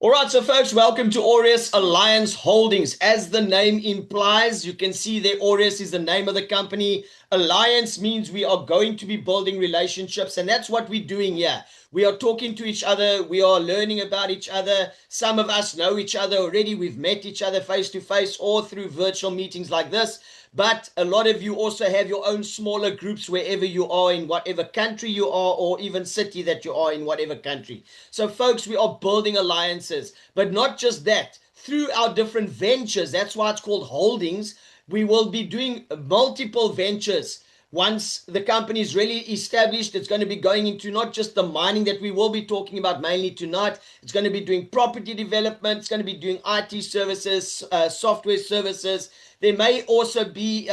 All right, so folks, welcome to Aureus Alliance Holdings. As the name implies, you can see there Aureus is the name of the company. Alliance means we are going to be building relationships, and that's what we're doing here. We are talking to each other. We are learning about each other. Some of us know each other already. We've met each other face to face or through virtual meetings like this. But a lot of you also have your own smaller groups wherever you are in whatever country you are, or even city that you are in whatever country. So folks, we are building alliances, but not just that. Through our different ventures, that's why it's called holdings, we will be doing multiple ventures. Once the company is really established, it's going to be going into not just the mining that we will be talking about mainly tonight. It's going to be doing property development. It's going to be doing IT services, software services. There may also be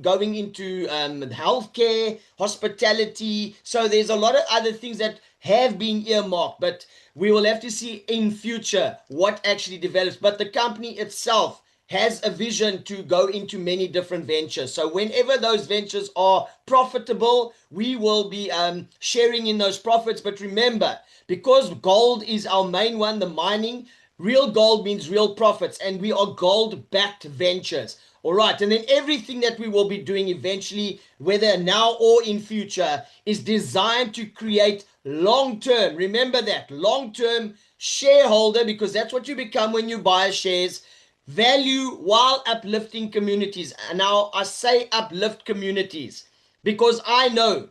going into healthcare, hospitality. So there's a lot of other things that have been earmarked, but we will have to see in future what actually develops. But the company itself has a vision to go into many different ventures. So whenever those ventures are profitable, we will be sharing in those profits. But remember, because gold is our main one, the mining, real gold means real profits, and we are gold-backed ventures. All right, and then everything that we will be doing eventually, whether now or in future, is designed to create long-term, remember that, long-term shareholder, because that's what you become when you buy shares, value while uplifting communities. And now I say uplift communities because I know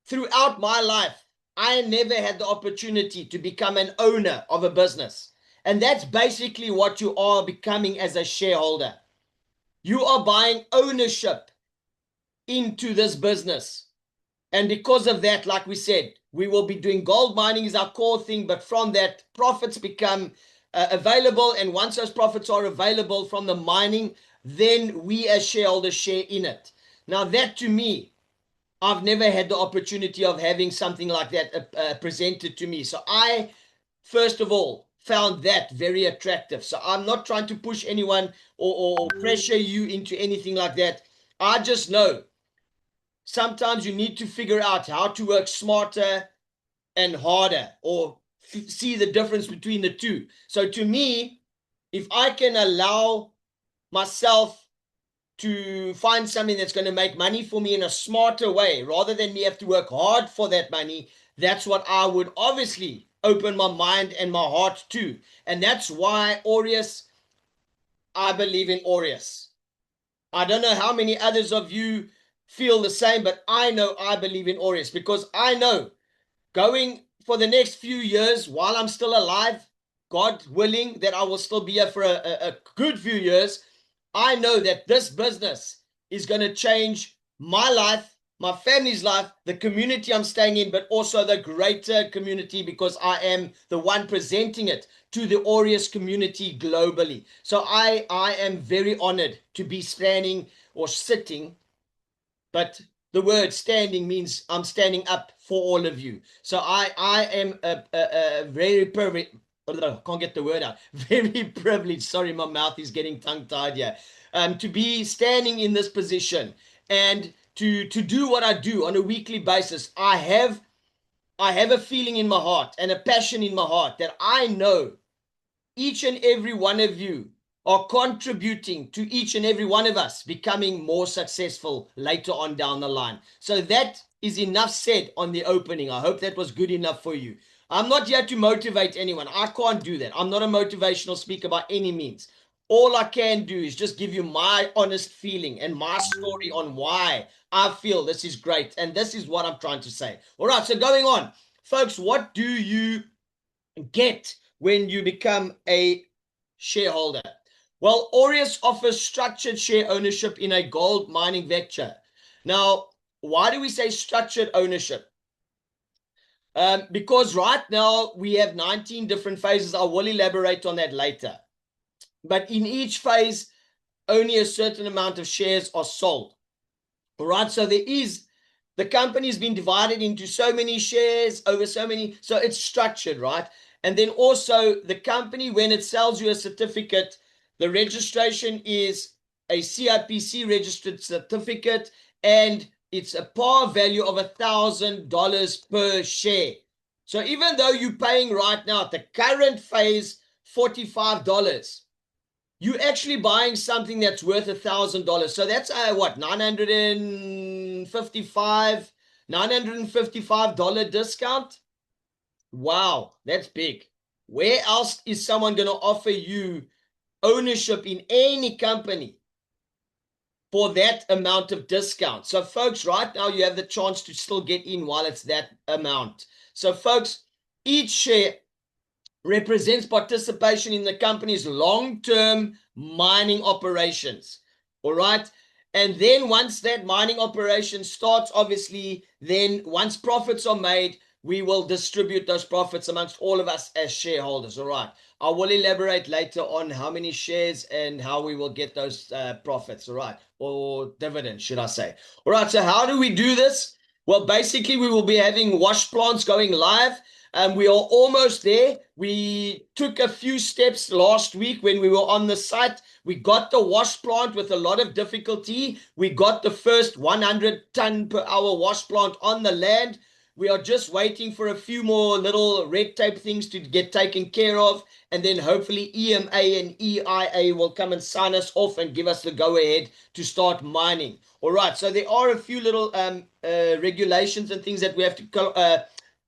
throughout my life, I never had the opportunity to become an owner of a business. And that's basically what you are becoming as a shareholder. You are buying ownership into this business. And because of that, like we said, we will be doing gold mining is our core thing. But from that, profits become available. And once those profits are available from the mining, then we as shareholders share in it. Now, that to me, I've never had the opportunity of having something like that presented to me. So I, first of all, found that very attractive. So I'm not trying to push anyone or pressure you into anything like that. I just know sometimes you need to figure out how to work smarter and harder, or see the difference between the two. So to me, if I can allow myself to find something that's going to make money for me in a smarter way, rather than me have to work hard for that money, that's what I would obviously open my mind and my heart to. And that's why Aureus, I believe in Aureus. I don't know how many others of you feel the same, but I know I believe in Aureus, because I know going for the next few years while I'm still alive, God willing that I will still be here for a good few years, I know that this business is going to change my life, my family's life, the community I'm staying in, but also the greater community, because I am the one presenting it to the Aureus community globally. So I am very honored to be standing or sitting, but the word standing means I'm standing up for all of you. So I am a very privileged, can't get the word out, very privileged, sorry, my mouth is getting tongue-tied here, to be standing in this position and to do what I do on a weekly basis. I have a feeling in my heart and a passion in my heart that I know each and every one of you are contributing to each and every one of us becoming more successful later on down the line. So that is enough said on the opening. I hope that was good enough for you. I'm not here to motivate anyone. I can't do that. I'm not a motivational speaker by any means. All I can do is just give you my honest feeling and my story on why I feel this is great. And this is what I'm trying to say. All right, so going on. Folks, what do you get when you become a shareholder? Well, Aureus offers structured share ownership in a gold mining venture. Now, why do we say structured ownership? Because right now we have 19 different phases. I will elaborate on that later. But in each phase, only a certain amount of shares are sold. All right, so the company's been divided into so many shares over so many, so it's structured, right? And then also the company, when it sells you a certificate, the registration is a CIPC registered certificate, and it's a par value of $1,000 per share. So even though you're paying right now at the current phase $45. You're actually buying something that's worth $1,000. So that's what, $955 discount. Wow, that's big. Where else is someone going to offer you ownership in any company for that amount of discount? So folks, right now you have the chance to still get in while it's that amount. So folks, each share represents participation in the company's long-term mining operations. All right. And then once that mining operation starts, obviously, then once profits are made, we will distribute those profits amongst all of us as shareholders. All right. I will elaborate later on how many shares and how we will get those profits. All right. Or dividends, should I say. All right. So how do we do this? Well, basically, we will be having wash plants going live. We are almost there. We took a few steps last week when we were on the site. We got the wash plant with a lot of difficulty. We got the first 100 ton per hour wash plant on the land. We are just waiting for a few more little red tape things to get taken care of. And then hopefully EMA and EIA will come and sign us off and give us the go ahead to start mining. All right. So there are a few little regulations and things that we have to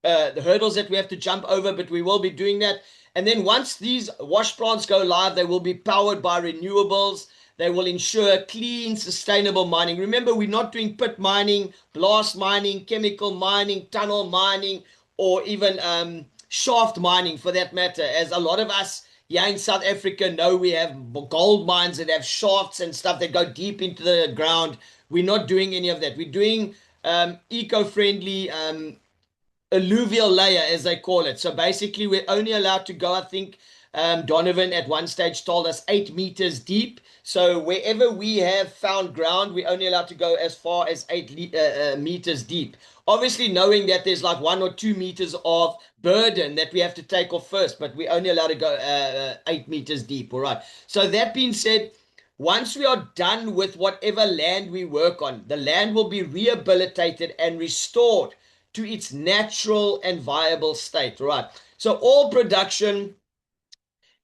the hurdles that we have to jump over, but we will be doing that. And then once these wash plants go live, they will be powered by renewables. They will ensure clean, sustainable mining. Remember, we're not doing pit mining, blast mining, chemical mining, tunnel mining, or even shaft mining for that matter. As a lot of us here in South Africa know, we have gold mines that have shafts and stuff that go deep into the ground. We're not doing any of that. We're doing eco-friendly alluvial layer, as they call it. So basically, we're only allowed to go, I think, Donovan at one stage told us 8 meters deep. So wherever we have found ground, we're only allowed to go as far as 8 meters deep. Obviously, knowing that there's like 1 or 2 meters of burden that we have to take off first, but we're only allowed to go 8 meters deep. All right. So that being said, once we are done with whatever land we work on, the land will be rehabilitated and restored to its natural and viable state. Right. So all production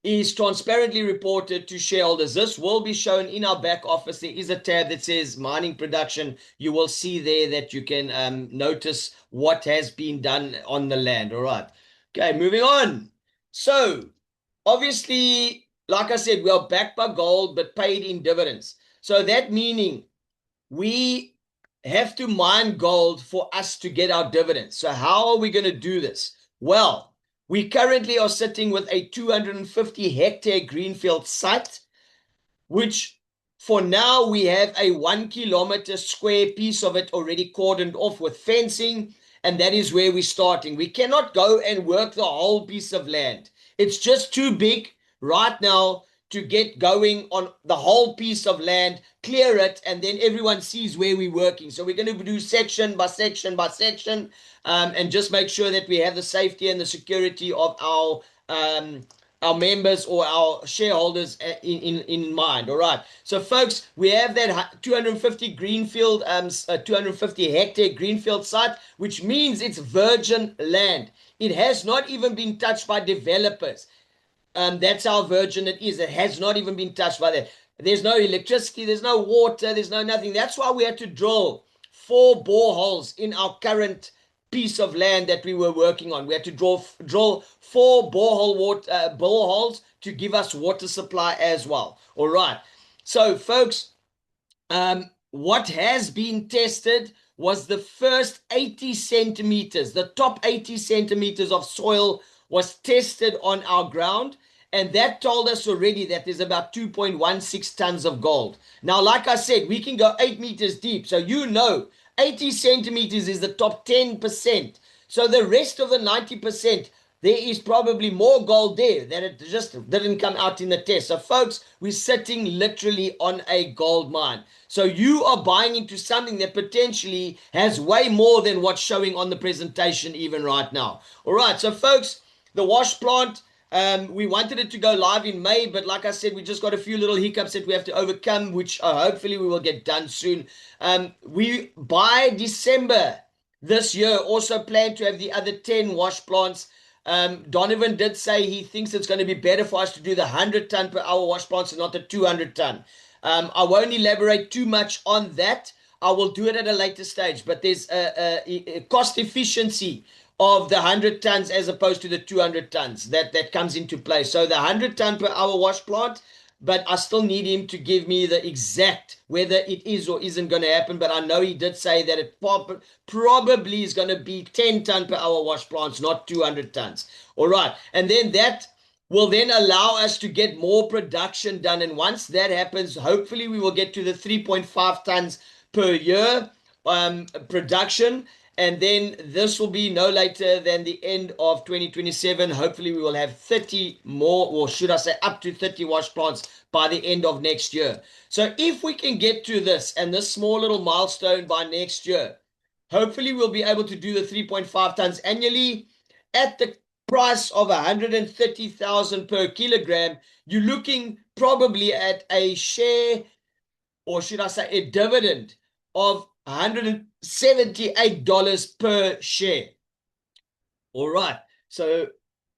is transparently reported to shareholders. This will be shown in our back office. There is a tab that says mining production. You will see there that you can notice what has been done on the land. All right. Okay, moving on. So obviously, like I said, we are backed by gold, but paid in dividends. So that meaning we have to mine gold for us to get our dividends. So how are we going to do this? Well, we currently are sitting with a 250 hectare greenfield site, which for now we have a 1 kilometer square piece of it already cordoned off with fencing. And that is where we're starting. We cannot go and work the whole piece of land. It's just too big right now to get going on the whole piece of land, clear it, and then everyone sees where we're working. So we're going to do section by section by section, and just make sure that we have the safety and the security of our members or our shareholders in mind. All right. So folks, we have that 250 greenfield, 250 hectare greenfield site, which means it's virgin land. It has not even been touched by developers. That's how virgin it is. It has not even been touched by that. There's no electricity, there's no water, there's no nothing. That's why we had to drill 4 boreholes in our current piece of land that we were working on. We had to drill 4 boreholes to give us water supply as well. All right. So folks, what has been tested was the first 80 centimeters. The top 80 centimeters of soil was tested on our ground. And that told us already that there's about 2.16 tons of gold. Now, like I said, we can go 8 meters deep. So 80 centimeters is the top 10%. So the rest of the 90%, there is probably more gold there that it just didn't come out in the test. So folks, we're sitting literally on a gold mine. So you are buying into something that potentially has way more than what's showing on the presentation even right now. All right, so folks, the wash plant, we wanted it to go live in May, but like I said, we just got a few little hiccups that we have to overcome, which hopefully we will get done soon. We, by December this year, also plan to have the other 10 wash plants Donovan did say he thinks it's going to be better for us to do the 100 ton per hour wash plants and not the 200 ton. I won't elaborate too much on that. I will do it at a later stage, but there's a cost efficiency of the 100 tons as opposed to the 200 tons that comes into play. So the 100 ton per hour wash plant, but I still need him to give me the exact whether it is or isn't going to happen. But I know he did say that it probably is going to be 10 ton per hour wash plants, not 200 tons. All right. And then that will then allow us to get more production done. And once that happens, hopefully we will get to the 3.5 tons per year production. And then this will be no later than the end of 2027. Hopefully we will have 30 more, or should I say up to 30 wash plants by the end of next year. So if we can get to this and this small little milestone by next year, hopefully we'll be able to do the 3.5 tons annually at the price of 130,000 per kilogram. You're looking probably at a share, or should I say a dividend of $178 per share. All right. So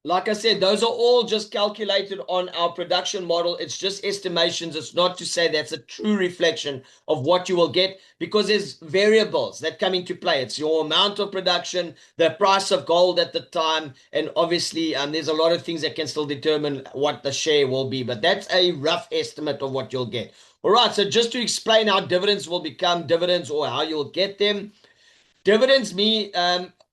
like I said, those are all just calculated on our production model. It's just estimations. It's not to say that's a true reflection of what you will get, because there's variables that come into play. It's your amount of production, the price of gold at the time, and obviously there's a lot of things that can still determine what the share will be. But that's a rough estimate of what you'll get. All right, so just to explain how dividends will become dividends, or how you'll get them. Dividends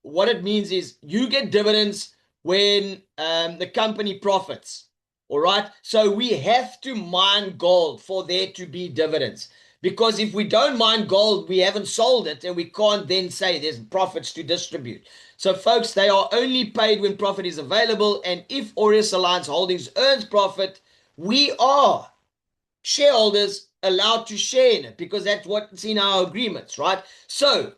what it means is you get dividends when the company profits. All right, so we have to mine gold for there to be dividends, because if we don't mine gold, we haven't sold it, and we can't then say there's profits to distribute. So folks, they are only paid when profit is available, and if Aureus Alliance Holdings earns profit, we are shareholders allowed to share in it, because that's what's in our agreements, right? So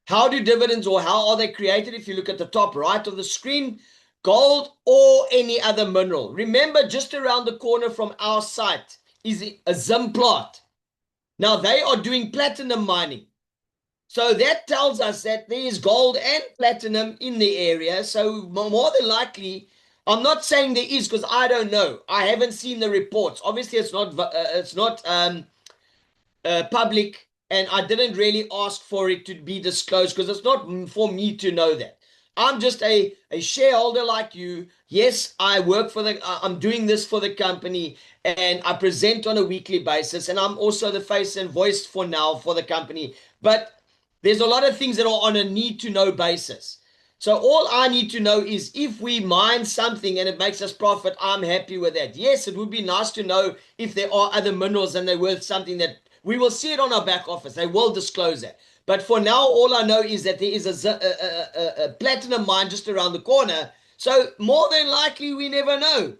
how do dividends, or how are they created? If you look at the top right of the screen, gold or any other mineral. Remember, just around the corner from our site is a Zimplats. Now they are doing platinum mining. So that tells us that there is gold and platinum in the area. So more than likely, I'm not saying there is, because I don't know. I haven't seen the reports. Obviously, it's not public, and I didn't really ask for it to be disclosed, because it's not for me to know that. I'm just a shareholder like you. Yes, I work for I'm doing this for the company, and I present on a weekly basis, and I'm also the face and voice for now for the company. But there's a lot of things that are on a need to know basis. So all I need to know is if we mine something and it makes us profit, I'm happy with that. Yes, it would be nice to know if there are other minerals and they're worth something. That we will see it on our back office. They will disclose that. But for now, all I know is that there is a platinum mine just around the corner. So more than likely, we never know.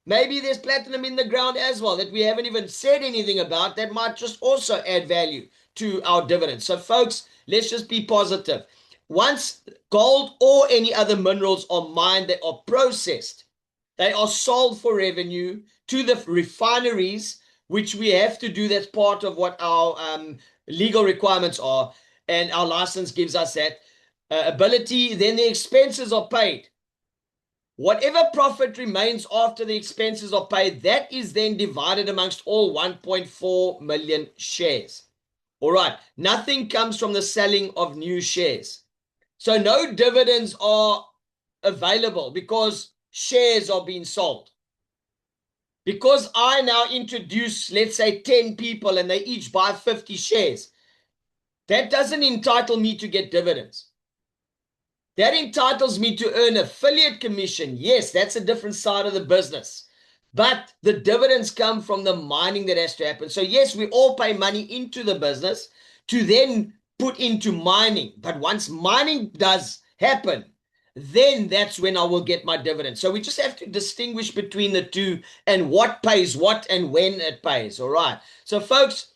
Maybe there's platinum in the ground as well that we haven't even said anything about. That might just also add value to our dividends. So folks, let's just be positive. Once gold or any other minerals are mined, they are processed. They are sold for revenue to the refineries, which we have to do. That's part of what our legal requirements are. And our license gives us that ability. Then the expenses are paid. Whatever profit remains after the expenses are paid, that is then divided amongst all 1.4 million shares. All right. Nothing comes from the selling of new shares. So no dividends are available because shares are being sold. Because I now introduce, let's say, 10 people and they each buy 50 shares, that doesn't entitle me to get dividends. That entitles me to earn affiliate commission. Yes, that's a different side of the business. But the dividends come from the mining that has to happen. So yes, we all pay money into the business to then put into mining. But once mining does happen, then that's when I will get my dividends. So we just have to distinguish between the two and what pays what and when it pays. All right. So folks,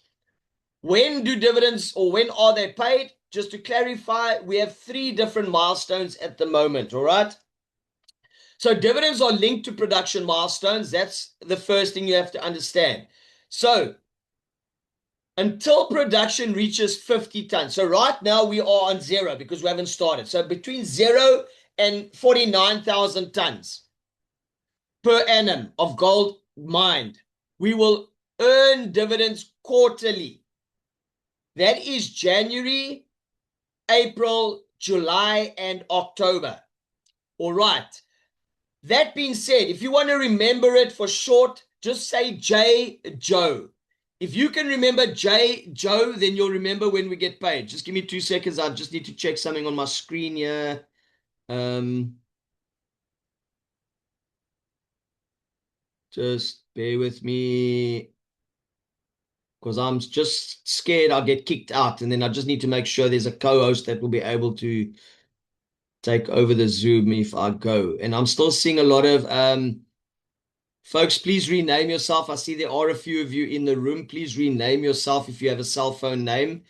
when do dividends, or when are they paid? Just to clarify, we have 3 different milestones at the moment. All right. So dividends are linked to production milestones. That's the first thing you have to understand. So until production reaches 50 tons. So right now we are on 0 because we haven't started. So between 0 149,000 tons per annum of gold mined. We will earn dividends quarterly. That is January, April, July, and October. All right. That being said, if you want to remember it for short, just say J Joe. If you can remember J Joe, then you'll remember when we get paid. Just give me 2 seconds. I just need to check something on my screen here. Just bear with me, because I'm just scared I'll get kicked out, and then I just need to make sure there's a co-host that will be able to take over the Zoom if I go. And I'm still seeing a lot of folks, please rename yourself. I see there are a few of you in the room. Please rename yourself if you have a cell phone name.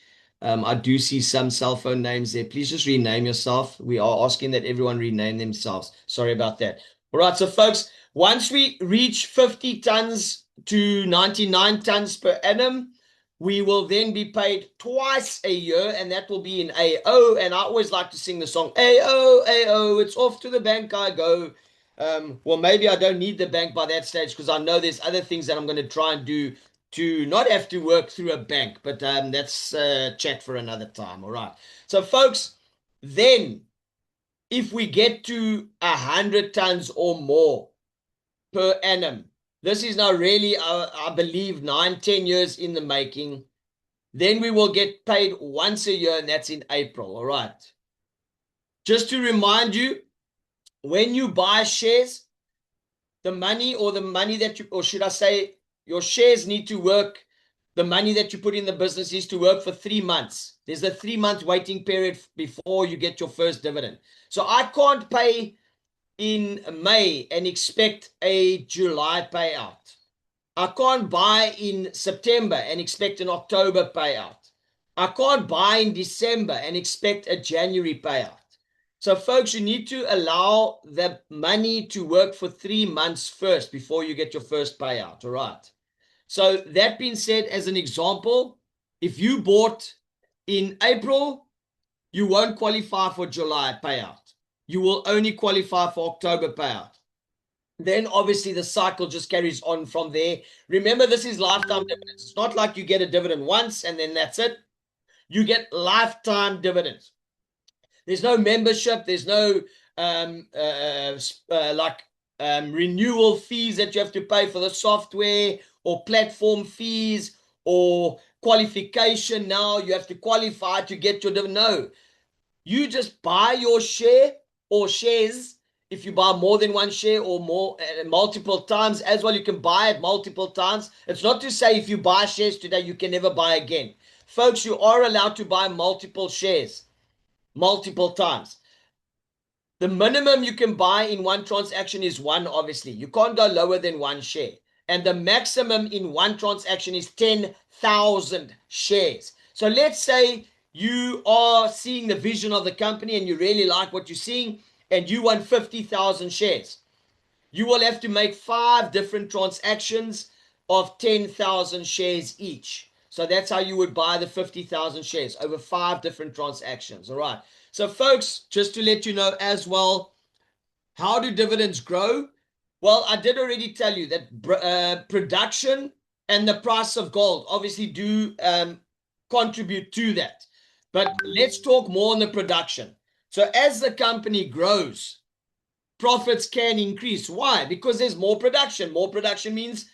I do see some cell phone names there. Please just rename yourself. We are asking that everyone rename themselves. Sorry about that. All right, so folks, once we reach 50 tons to 99 tons per annum, we will then be paid twice a year, and that will be in AO. And I always like to sing the song, AO, AO, it's off to the bank I go. Well, maybe I don't need the bank by that stage, because I know there's other things that I'm going to try and do to not have to work through a bank. But that's chat for another time. All right. So, folks, then if we get to 100 tons or more per annum, this is now really, I believe, 9-10 years in the making. Then we will get paid once a year, and that's in April. All right. Just to remind you, when you buy shares, the money that you, or should I say, your shares need to work. The money that you put in the business is to work for 3 months. There's a 3-month waiting period before you get your first dividend. So I can't pay in May and expect a July payout. I can't buy in September and expect an October payout. I can't buy in December and expect a January payout. So, folks, you need to allow the money to work for 3 months first before you get your first payout. All right. So, that being said, as an example, if you bought in April, you won't qualify for July payout. You will only qualify for October payout. Then obviously the cycle just carries on from there. Remember, this is lifetime dividends. It's not like you get a dividend once and then that's it. You get lifetime dividends. There's no membership. There's no renewal fees that you have to pay for the software, or platform fees, or qualification. Now you have to qualify to get your dividend. No, you just buy your share or shares. If you buy more than one share or more multiple times as well, you can buy it multiple times. It's not to say if you buy shares today, you can never buy again. Folks, you are allowed to buy multiple shares multiple times. The minimum you can buy in one transaction is 1, obviously. You can't go lower than 1 share. And the maximum in one transaction is 10,000 shares. So let's say you are seeing the vision of the company and you really like what you're seeing, and you want 50,000 shares. You will have to make 5 different transactions of 10,000 shares each. So that's how you would buy the 50,000 shares over 5 different transactions. All right. So, folks, just to let you know as well, how do dividends grow? Well, I did already tell you that production and the price of gold obviously do contribute to that. But let's talk more on the production. So as the company grows, profits can increase. Why? Because there's more production. More production means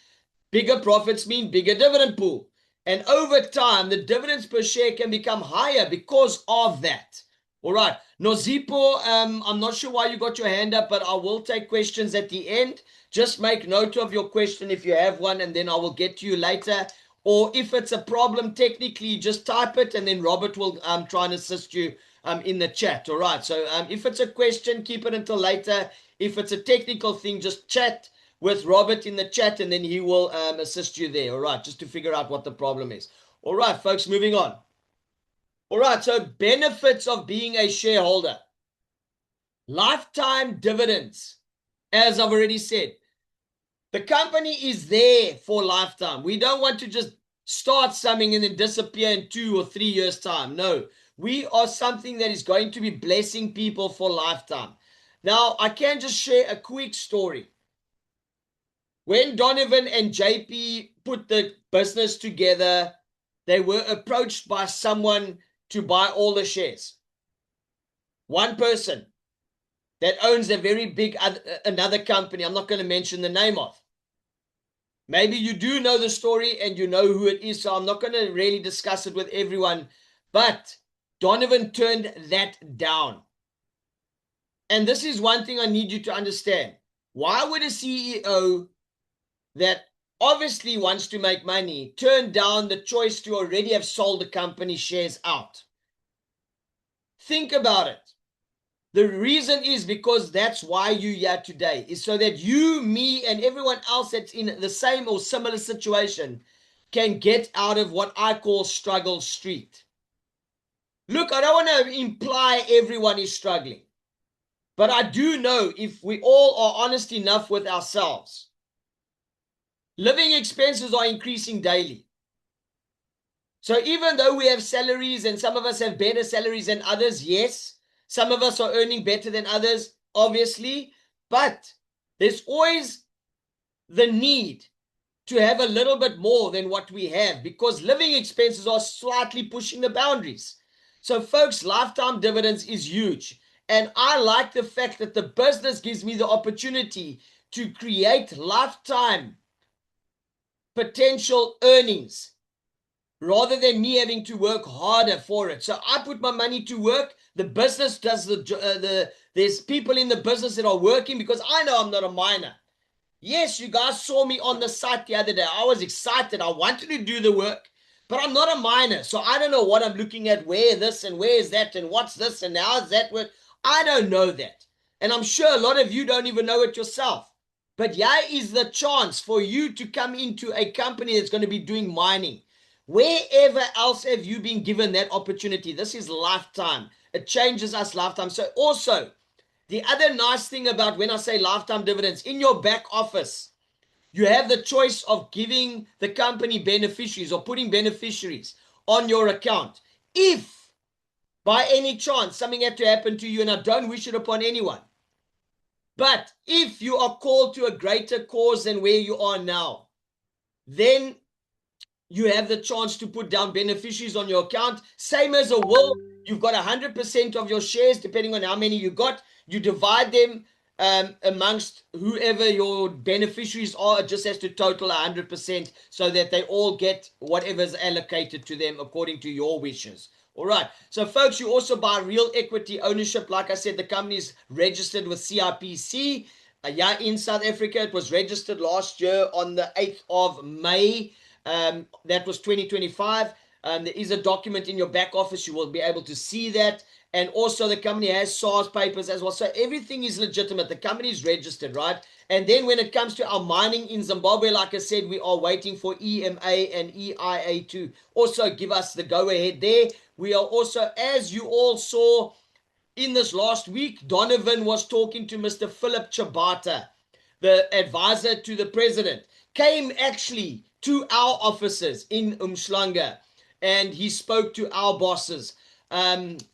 bigger profits, mean bigger dividend pool. And over time, the dividends per share can become higher because of that. All right. Nozipo, I'm not sure why you got your hand up, but I will take questions at the end. Just make note of your question if you have one, and then I will get to you later. Or if it's a problem technically, just type it, and then Robert will try and assist you in the chat. All right. So if it's a question, keep it until later. If it's a technical thing, just chat with Robert in the chat, and then he will assist you there. All right. Just to figure out what the problem is. All right, folks, moving on. All right. So benefits of being a shareholder. Lifetime dividends. As I've already said, the company is there for lifetime. We don't want to just start something and then disappear in 2 or 3 years' time. No, we are something that is going to be blessing people for lifetime. Now, I can just share a quick story. When Donovan and JP put the business together, they were approached by someone to buy all the shares. One person that owns a very big another company I'm not going to mention the name of. Maybe you do know the story and you know who it is, so I'm not going to really discuss it with everyone. But Donovan turned that down. And this is one thing I need you to understand. Why would a CEO that obviously wants to make money turn down the choice to already have sold the company shares out? Think about it. The reason is because that's why you're here today, is so that you, me, and everyone else that's in the same or similar situation can get out of what I call struggle street. Look, I don't want to imply everyone is struggling, but I do know if we all are honest enough with ourselves, living expenses are increasing daily. So even though we have salaries and some of us have better salaries than others, yes, some of us are earning better than others, obviously, but there's always the need to have a little bit more than what we have because living expenses are slightly pushing the boundaries. So folks, lifetime dividends is huge. And I like the fact that the business gives me the opportunity to create lifetime potential earnings rather than me having to work harder for it. So I put my money to work. The business does there's people in the business that are working because I know I'm not a miner. Yes, you guys saw me on the site the other day. I was excited. I wanted to do the work, but I'm not a miner. So I don't know what I'm looking at, where this and where is that and what's this and how's that work. I don't know that. And I'm sure a lot of you don't even know it yourself. But yeah, is the chance for you to come into a company that's going to be doing mining. Wherever else have you been given that opportunity? This is lifetime. It changes us lifetime. So also, the other nice thing about when I say lifetime dividends, in your back office, you have the choice of giving the company beneficiaries or putting beneficiaries on your account. If by any chance something had to happen to you, and I don't wish it upon anyone, but if you are called to a greater cause than where you are now, then you have the chance to put down beneficiaries on your account. Same as a will, you've got 100% of your shares, depending on how many you got. You divide them amongst whoever your beneficiaries are. It just has to total 100% so that they all get whatever's allocated to them according to your wishes. All right. So, folks, you also buy real equity ownership. Like I said, the company is registered with CIPC. Yeah, in South Africa, it was registered last year on the 8th of May. That was 2025. There is a document in your back office. You will be able to see that. And also the company has SARS papers as well. So everything is legitimate. The company is registered, right? And then when it comes to our mining in Zimbabwe, like I said, we are waiting for EMA and EIA to also give us the go-ahead there. We are also, as you all saw in this last week, Donovan was talking to Mr. Philip Chabata, the advisor to the president, came actually to our offices in Umhlanga, and he spoke to our bosses,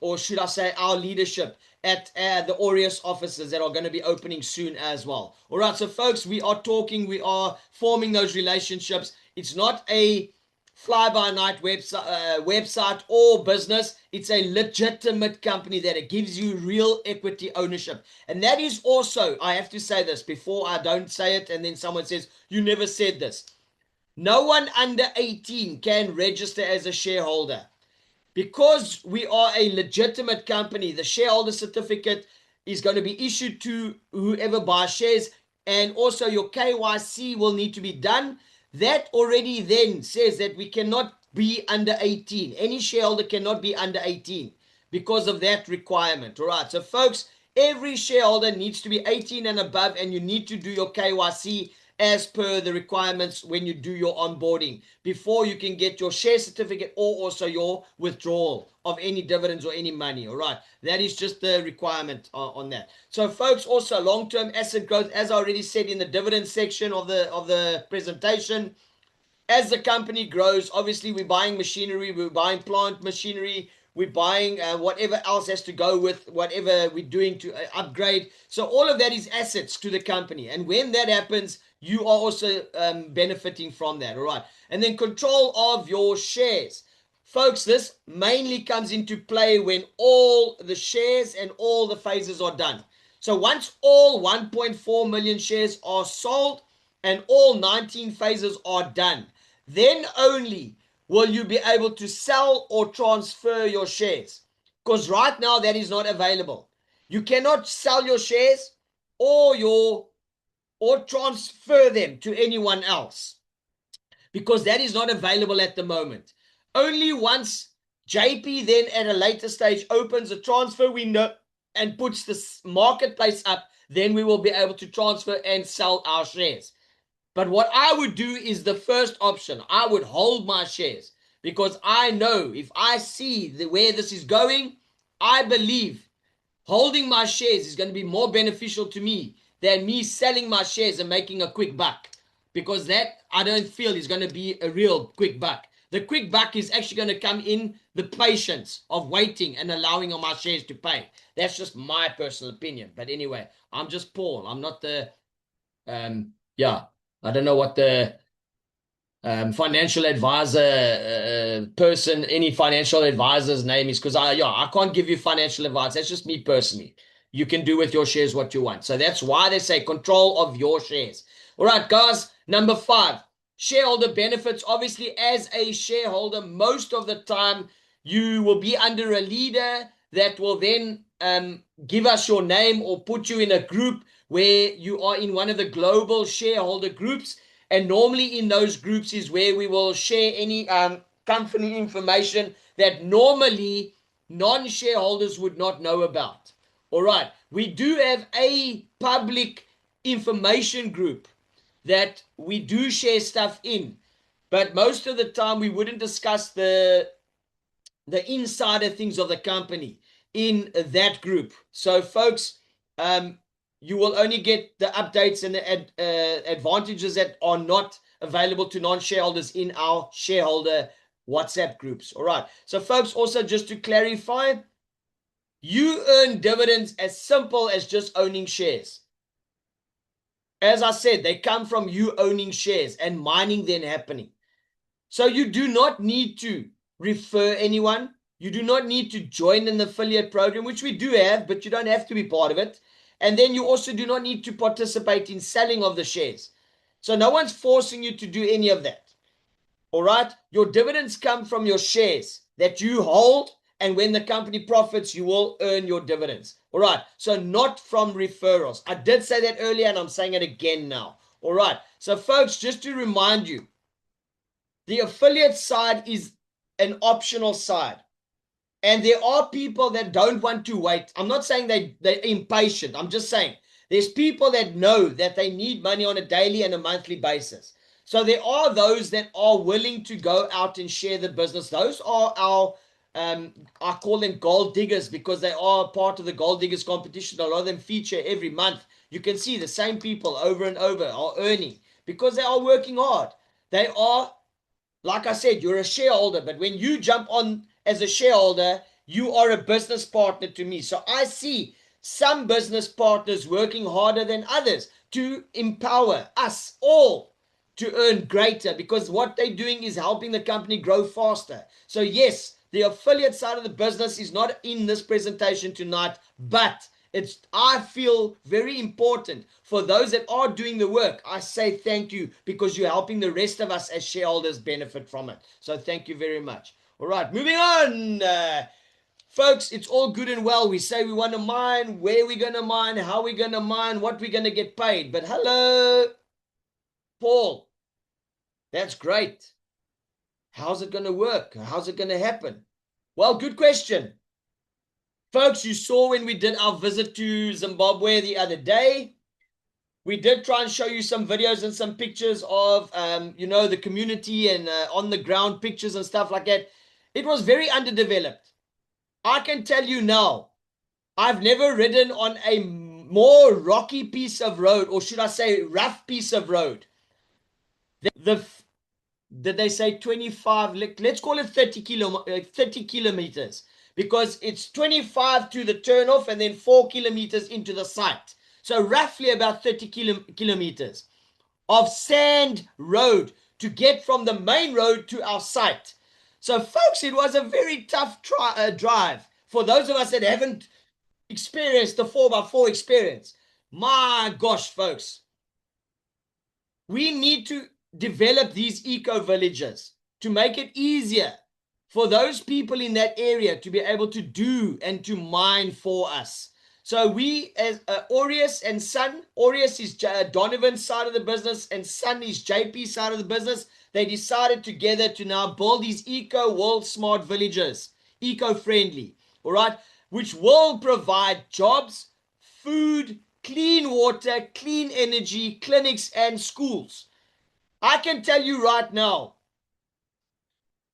or should I say our leadership at the Aureus offices that are going to be opening soon as well. All right, so folks, we are talking, we are forming those relationships. It's not a fly-by-night website or business. It's a legitimate company that it gives you real equity ownership. And that is also, I have to say this before I don't say it and then someone says, you never said this. No one under 18 can register as a shareholder. Because we are a legitimate company, the shareholder certificate is going to be issued to whoever buys shares, and also your KYC will need to be done. That already then says that we cannot be under 18. Any shareholder cannot be under 18 because of that requirement. All right. So, folks, every shareholder needs to be 18 and above, and you need to do your KYC as per the requirements when you do your onboarding before you can get your share certificate or also your withdrawal of any dividends or any money. All right. That is just the requirement on that. So, folks, also long-term asset growth, as I already said in the dividend section of the presentation, as the company grows, obviously we're buying machinery, we're buying plant machinery, we're buying whatever else has to go with whatever we're doing to upgrade. So all of that is assets to the company. And when that happens, you are also benefiting from that. All right. And then control of your shares. Folks, this mainly comes into play when all the shares and all the phases are done. So once all 1.4 million shares are sold and all 19 phases are done, then only will you be able to sell or transfer your shares. Because right now that is not available. You cannot sell your shares or transfer them to anyone else, because that is not available at the moment. Only once JP then at a later stage opens a transfer window and puts the marketplace up, then we will be able to transfer and sell our shares. But what I would do is the first option. I would hold my shares, because I know if I see where this is going, I believe holding my shares is going to be more beneficial to me than me selling my shares and making a quick buck, because that I don't feel is going to be a real quick buck. The quick buck is actually going to come in the patience of waiting and allowing on my shares to pay. That's just my personal opinion. But anyway, I'm just Paul. I'm not the, I don't know what the financial advisor person, any financial advisor's name is, because I can't give you financial advice. That's just me personally. You can do with your shares what you want. So that's why they say control of your shares. All right, guys. Number 5, shareholder benefits. Obviously, as a shareholder, most of the time you will be under a leader that will then give us your name or put you in a group where you are in one of the global shareholder groups. And normally in those groups is where we will share any company information that normally non-shareholders would not know about. All right. We do have a public information group that we do share stuff in, but most of the time we wouldn't discuss the insider things of the company in that group. So folks, you will only get the updates and the advantages that are not available to non-shareholders in our shareholder WhatsApp groups. All right. So folks, also just to clarify, you earn dividends as simple as just owning shares. As I said, they come from you owning shares and mining then happening. So you do not need to refer anyone. You do not need to join an affiliate program, which we do have, but you don't have to be part of it. And then you also do not need to participate in selling of the shares. So no one's forcing you to do any of that. All right. Your dividends come from your shares that you hold. And when the company profits, you will earn your dividends. All right. So not from referrals. I did say that earlier and I'm saying it again now. All right. So folks, just to remind you, the affiliate side is an optional side. And there are people that don't want to wait. I'm not saying they're impatient. I'm just saying there's people that know that they need money on a daily and a monthly basis. So there are those that are willing to go out and share the business. Those are our, I call them gold diggers, because they are part of the gold diggers competition. A lot of them feature every month. You can see the same people over and over are earning because they are working hard. They are, like I said, you're a shareholder, but when you jump on as a shareholder, you are a business partner to me. So I see some business partners working harder than others to empower us all to earn greater, because what they're doing is helping the company grow faster. So yes, the affiliate side of the business is not in this presentation tonight, but I feel very important for those that are doing the work. I say thank you, because you're helping the rest of us as shareholders benefit from it. So thank you very much. All right, moving on. Folks, it's all good and well. We say we want to mine, where we're going to mine, how we're going to mine, what we're going to get paid. But hello, Paul, that's great. How's it going to work? How's it going to happen? Well, good question. Folks, you saw when we did our visit to Zimbabwe the other day, we did try and show you some videos and some pictures of, the community and on the ground pictures and stuff like that. It was very underdeveloped. I can tell you now, I've never ridden on a more rocky piece of road, or should I say rough piece of road. Did they say 25, let's call it 30 kilometers, because it's 25 to the turnoff and then 4 kilometers into the site. So roughly about 30 kilometers of sand road to get from the main road to our site. So folks, it was a very tough drive for those of us that haven't experienced the 4x4 experience. My gosh, folks, we need to develop these eco villages to make it easier for those people in that area to be able to do and to mine for us. So we, as Aureus and Son, Aureus is Donovan's side of the business and Son is JP's side of the business. They decided together to now build these eco world smart villages, eco-friendly, all right, which will provide jobs, food, clean water, clean energy, clinics, and schools. I can tell you right now,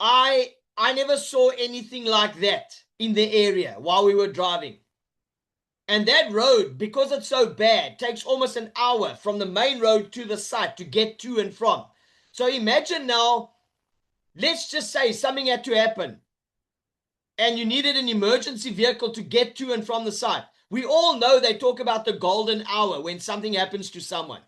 I never saw anything like that in the area while we were driving. And that road, because it's so bad, takes almost an hour from the main road to the site to get to and from. So imagine now, let's just say something had to happen and you needed an emergency vehicle to get to and from the site. We all know they talk about the golden hour when something happens to someone.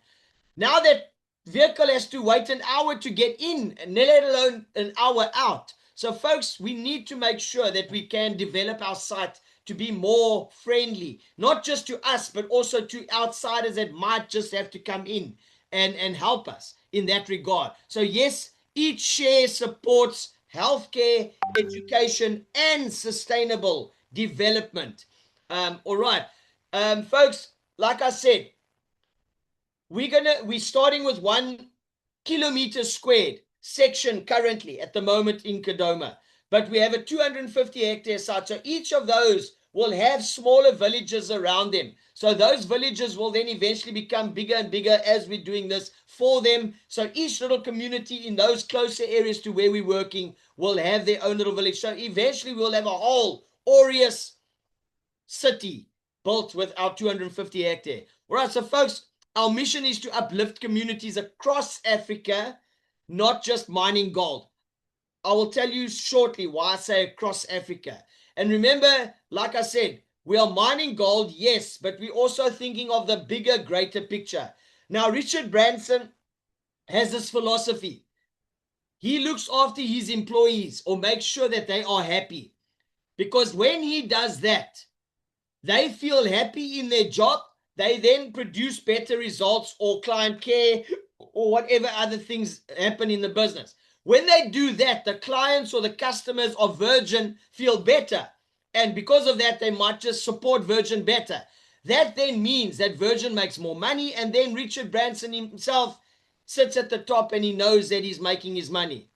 Now that vehicle has to wait an hour to get in, let alone an hour out. So folks, we need to make sure that we can develop our site to be more friendly, not just to us, but also to outsiders that might just have to come in and help us in that regard. So yes, each share supports healthcare, education, and sustainable development. All right, folks, like I said, we're starting with 1 kilometer squared section currently at the moment in Kadoma, but we have a 250 hectare site. So each of those will have smaller villages around them. So those villages will then eventually become bigger and bigger as we're doing this for them. So each little community in those closer areas to where we're working will have their own little village. So eventually we'll have a whole Aureus city built with our 250 hectare. All right, so folks, our mission is to uplift communities across Africa, not just mining gold. I will tell you shortly why I say across Africa. And remember, like I said, we are mining gold, yes, but we're also thinking of the bigger, greater picture. Now, Richard Branson has this philosophy. He looks after his employees or makes sure that they are happy. Because when he does that, they feel happy in their job. They then produce better results or client care or whatever other things happen in the business. When they do that, the clients or the customers of Virgin feel better. And because of that, they might just support Virgin better. That then means that Virgin makes more money, and then Richard Branson himself sits at the top and he knows that he's making his money.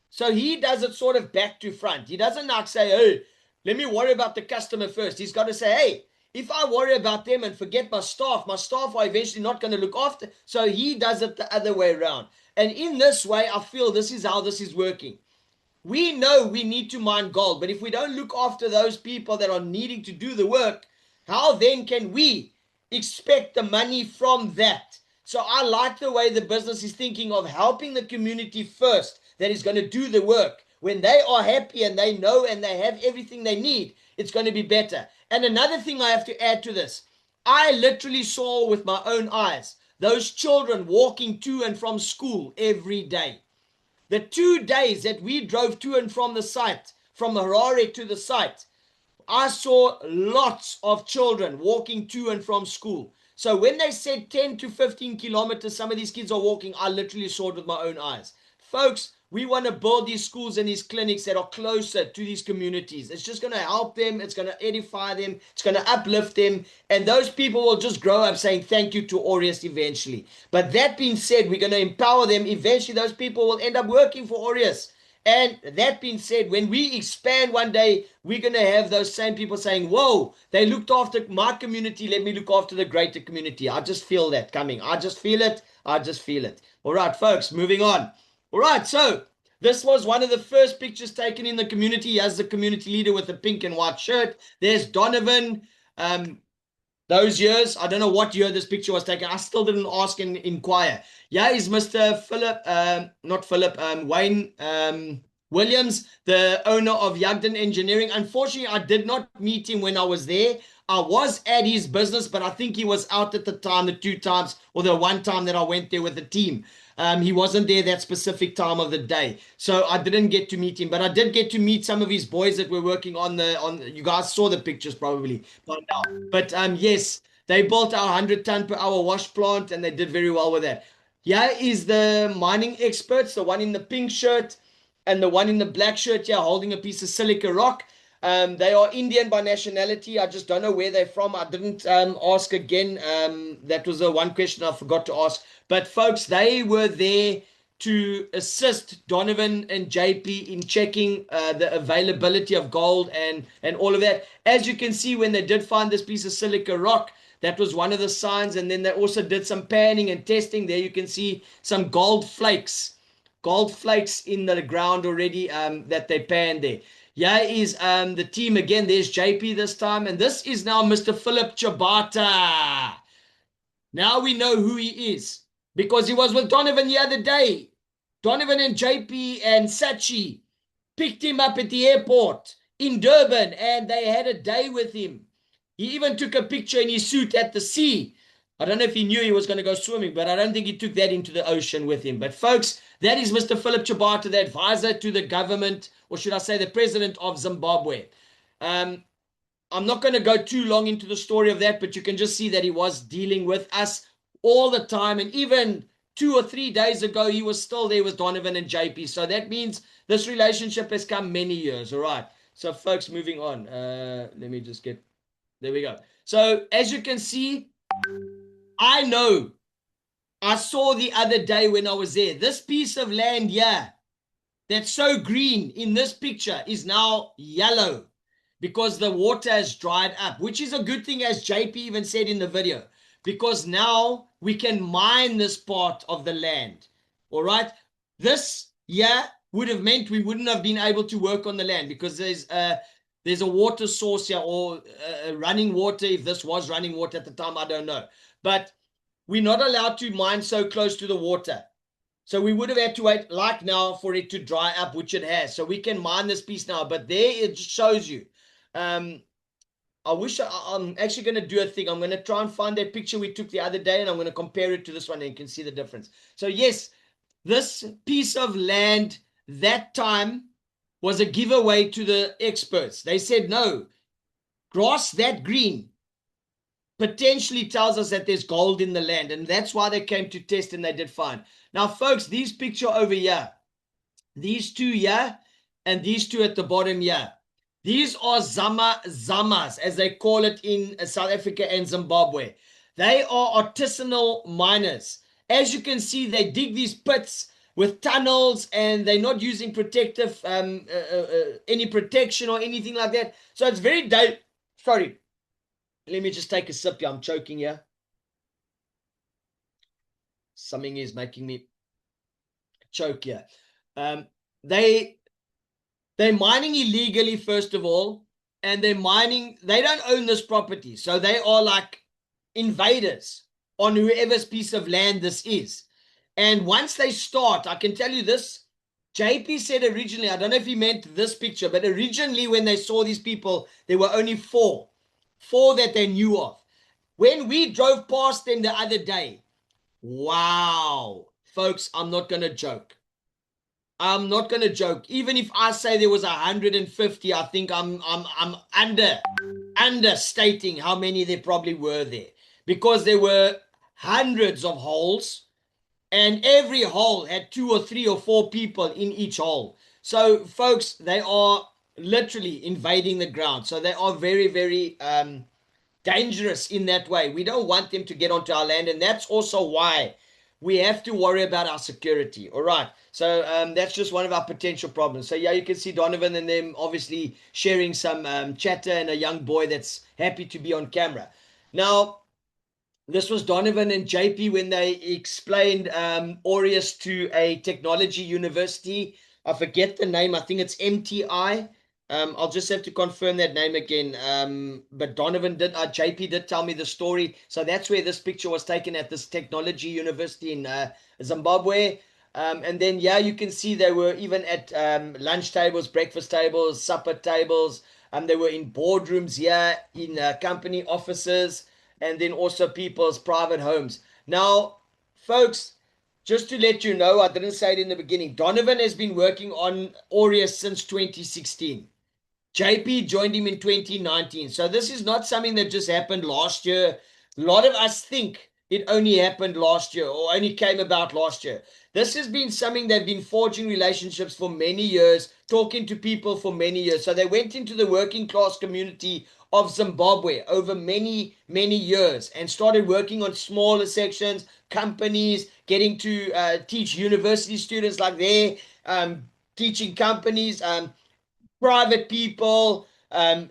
So he does it sort of back to front. He doesn't like say, hey, let me worry about the customer first. He's got to say, hey, if I worry about them and forget my staff are eventually not going to look after. So he does it the other way around. And in this way, I feel this is how this is working. We know we need to mine gold, but if we don't look after those people that are needing to do the work, how then can we expect the money from that? So I like the way the business is thinking of helping the community first that is going to do the work. When they are happy and they know and they have everything they need, it's going to be better. And another thing I have to add to this, I literally saw with my own eyes those children walking to and from school every day. The 2 days that we drove to and from the site, from Harare to the site, I saw lots of children walking to and from school. So when they said 10 to 15 kilometers, some of these kids are walking, I literally saw it with my own eyes. Folks, we want to build these schools and these clinics that are closer to these communities. It's just going to help them. It's going to edify them. It's going to uplift them. And those people will just grow up saying thank you to Aureus eventually. But that being said, we're going to empower them. Eventually, those people will end up working for Aureus. And that being said, when we expand one day, we're going to have those same people saying, whoa, they looked after my community. Let me look after the greater community. I just feel that coming. I just feel it. I just feel it. All right, folks, moving on. All right, so this was one of the first pictures taken in the community as the community leader with the pink and white shirt. There's Donovan. Those years, I don't know what year this picture was taken. I still didn't ask and inquire. Yeah, is Mr. Philip, not Philip, Wayne Williams, the owner of Yagden Engineering. Unfortunately, I did not meet him when I was there. I was at his business, but I think he was out at the time, the 2 times or the 1 time that I went there with the team. He wasn't there that specific time of the day, so I didn't get to meet him. But I did get to meet some of his boys that were working on you guys saw the pictures probably by now. But yes, they built our 100-ton-per-hour wash plant, and they did very well with that. Here is the mining experts, the one in the pink shirt and the one in the black shirt here holding a piece of silica rock. They are Indian by nationality. I just don't know where they're from. I didn't ask again. That was the one question I forgot to ask. But folks, they were there to assist Donovan and JP in checking the availability of gold and all of that. As you can see, when they did find this piece of silica rock, that was one of the signs. And then they also did some panning and testing. There you can see some gold flakes in the ground already that they panned there. Here is the team again. There's JP this time, and this is now Mr. Philip Chabata. Now we know who he is because he was with Donovan the other day. Donovan and JP and Sachi picked him up at the airport in Durban, and they had a day with him. He even took a picture in his suit at the sea. I don't know if he knew he was going to go swimming, but I don't think he took that into the ocean with him. But folks, that is Mr. Philip Chabata, the advisor to the government, or should I say the president of Zimbabwe. I'm not going to go too long into the story of that, but you can just see that he was dealing with us all the time. And even 2 or 3 days ago, he was still there with Donovan and JP. So that means this relationship has come many years. All right. So folks, moving on. Let me just get, there we go. So as you can see, I know, I saw the other day when I was there, this piece of land here that's so green in this picture is now yellow because the water has dried up, which is a good thing, as JP even said in the video, because now we can mine this part of the land. All right. This year would have meant we wouldn't have been able to work on the land because there's a water source here, or running water. If this was running water at the time, I don't know. But we're not allowed to mine so close to the water. So we would have had to wait like now for it to dry up, which it has. So we can mine this piece now. But there it shows you. I'm actually going to do a thing. I'm going to try and find that picture we took the other day, and I'm going to compare it to this one, and you can see the difference. So yes, this piece of land that time was a giveaway to the experts. They said, no, grass that green potentially tells us that there's gold in the land. And that's why they came to test, and they did fine. Now, folks, these picture over here, these two here, and these two at the bottom here, these are zamas, as they call it in South Africa and Zimbabwe. They are artisanal miners. As you can see, they dig these pits with tunnels, and they're not using protective, any protection or anything like that. So it's very sorry. Let me just take a sip here. I'm choking here. Something is making me choke here. They're mining illegally, first of all, and they're mining, they don't own this property. So they are like invaders on whoever's piece of land this is. And once they start, I can tell you this, JP said originally, I don't know if he meant this picture, but originally when they saw these people, there were only four that they knew of. When we drove past them the other day, wow, folks, I'm not going to joke. I'm not going to joke. Even if I say there was 150, I think I'm understating how many there probably were there, because there were hundreds of holes, and every hole had 2 or 3 or 4 people in each hole. So folks, they are literally invading the ground. So they are very, very dangerous in that way. We don't want them to get onto our land, and that's also why we have to worry about our security. All right. So that's just one of our potential problems. So yeah, you can see Donovan and them obviously sharing some chatter, and a young boy that's happy to be on camera. Now, this was Donovan and JP when they explained Aureus to a technology university. I forget the name. I think it's MTI. I'll just have to confirm that name again. But Donovan did, JP did tell me the story. So that's where this picture was taken, at this technology university in Zimbabwe. And then, yeah, you can see they were even at lunch tables, breakfast tables, supper tables. They were in boardrooms here, in company offices, and then also people's private homes. Now, folks, just to let you know, I didn't say it in the beginning, Donovan has been working on Aureus since 2016. JP joined him in 2019. So this is not something that just happened last year. A lot of us think it only happened last year or only came about last year. This has been something they've been forging relationships for many years, talking to people for many years. So they went into the working class community of Zimbabwe over many, many years and started working on smaller sections, companies, getting to teach university students like they're teaching companies. Private people,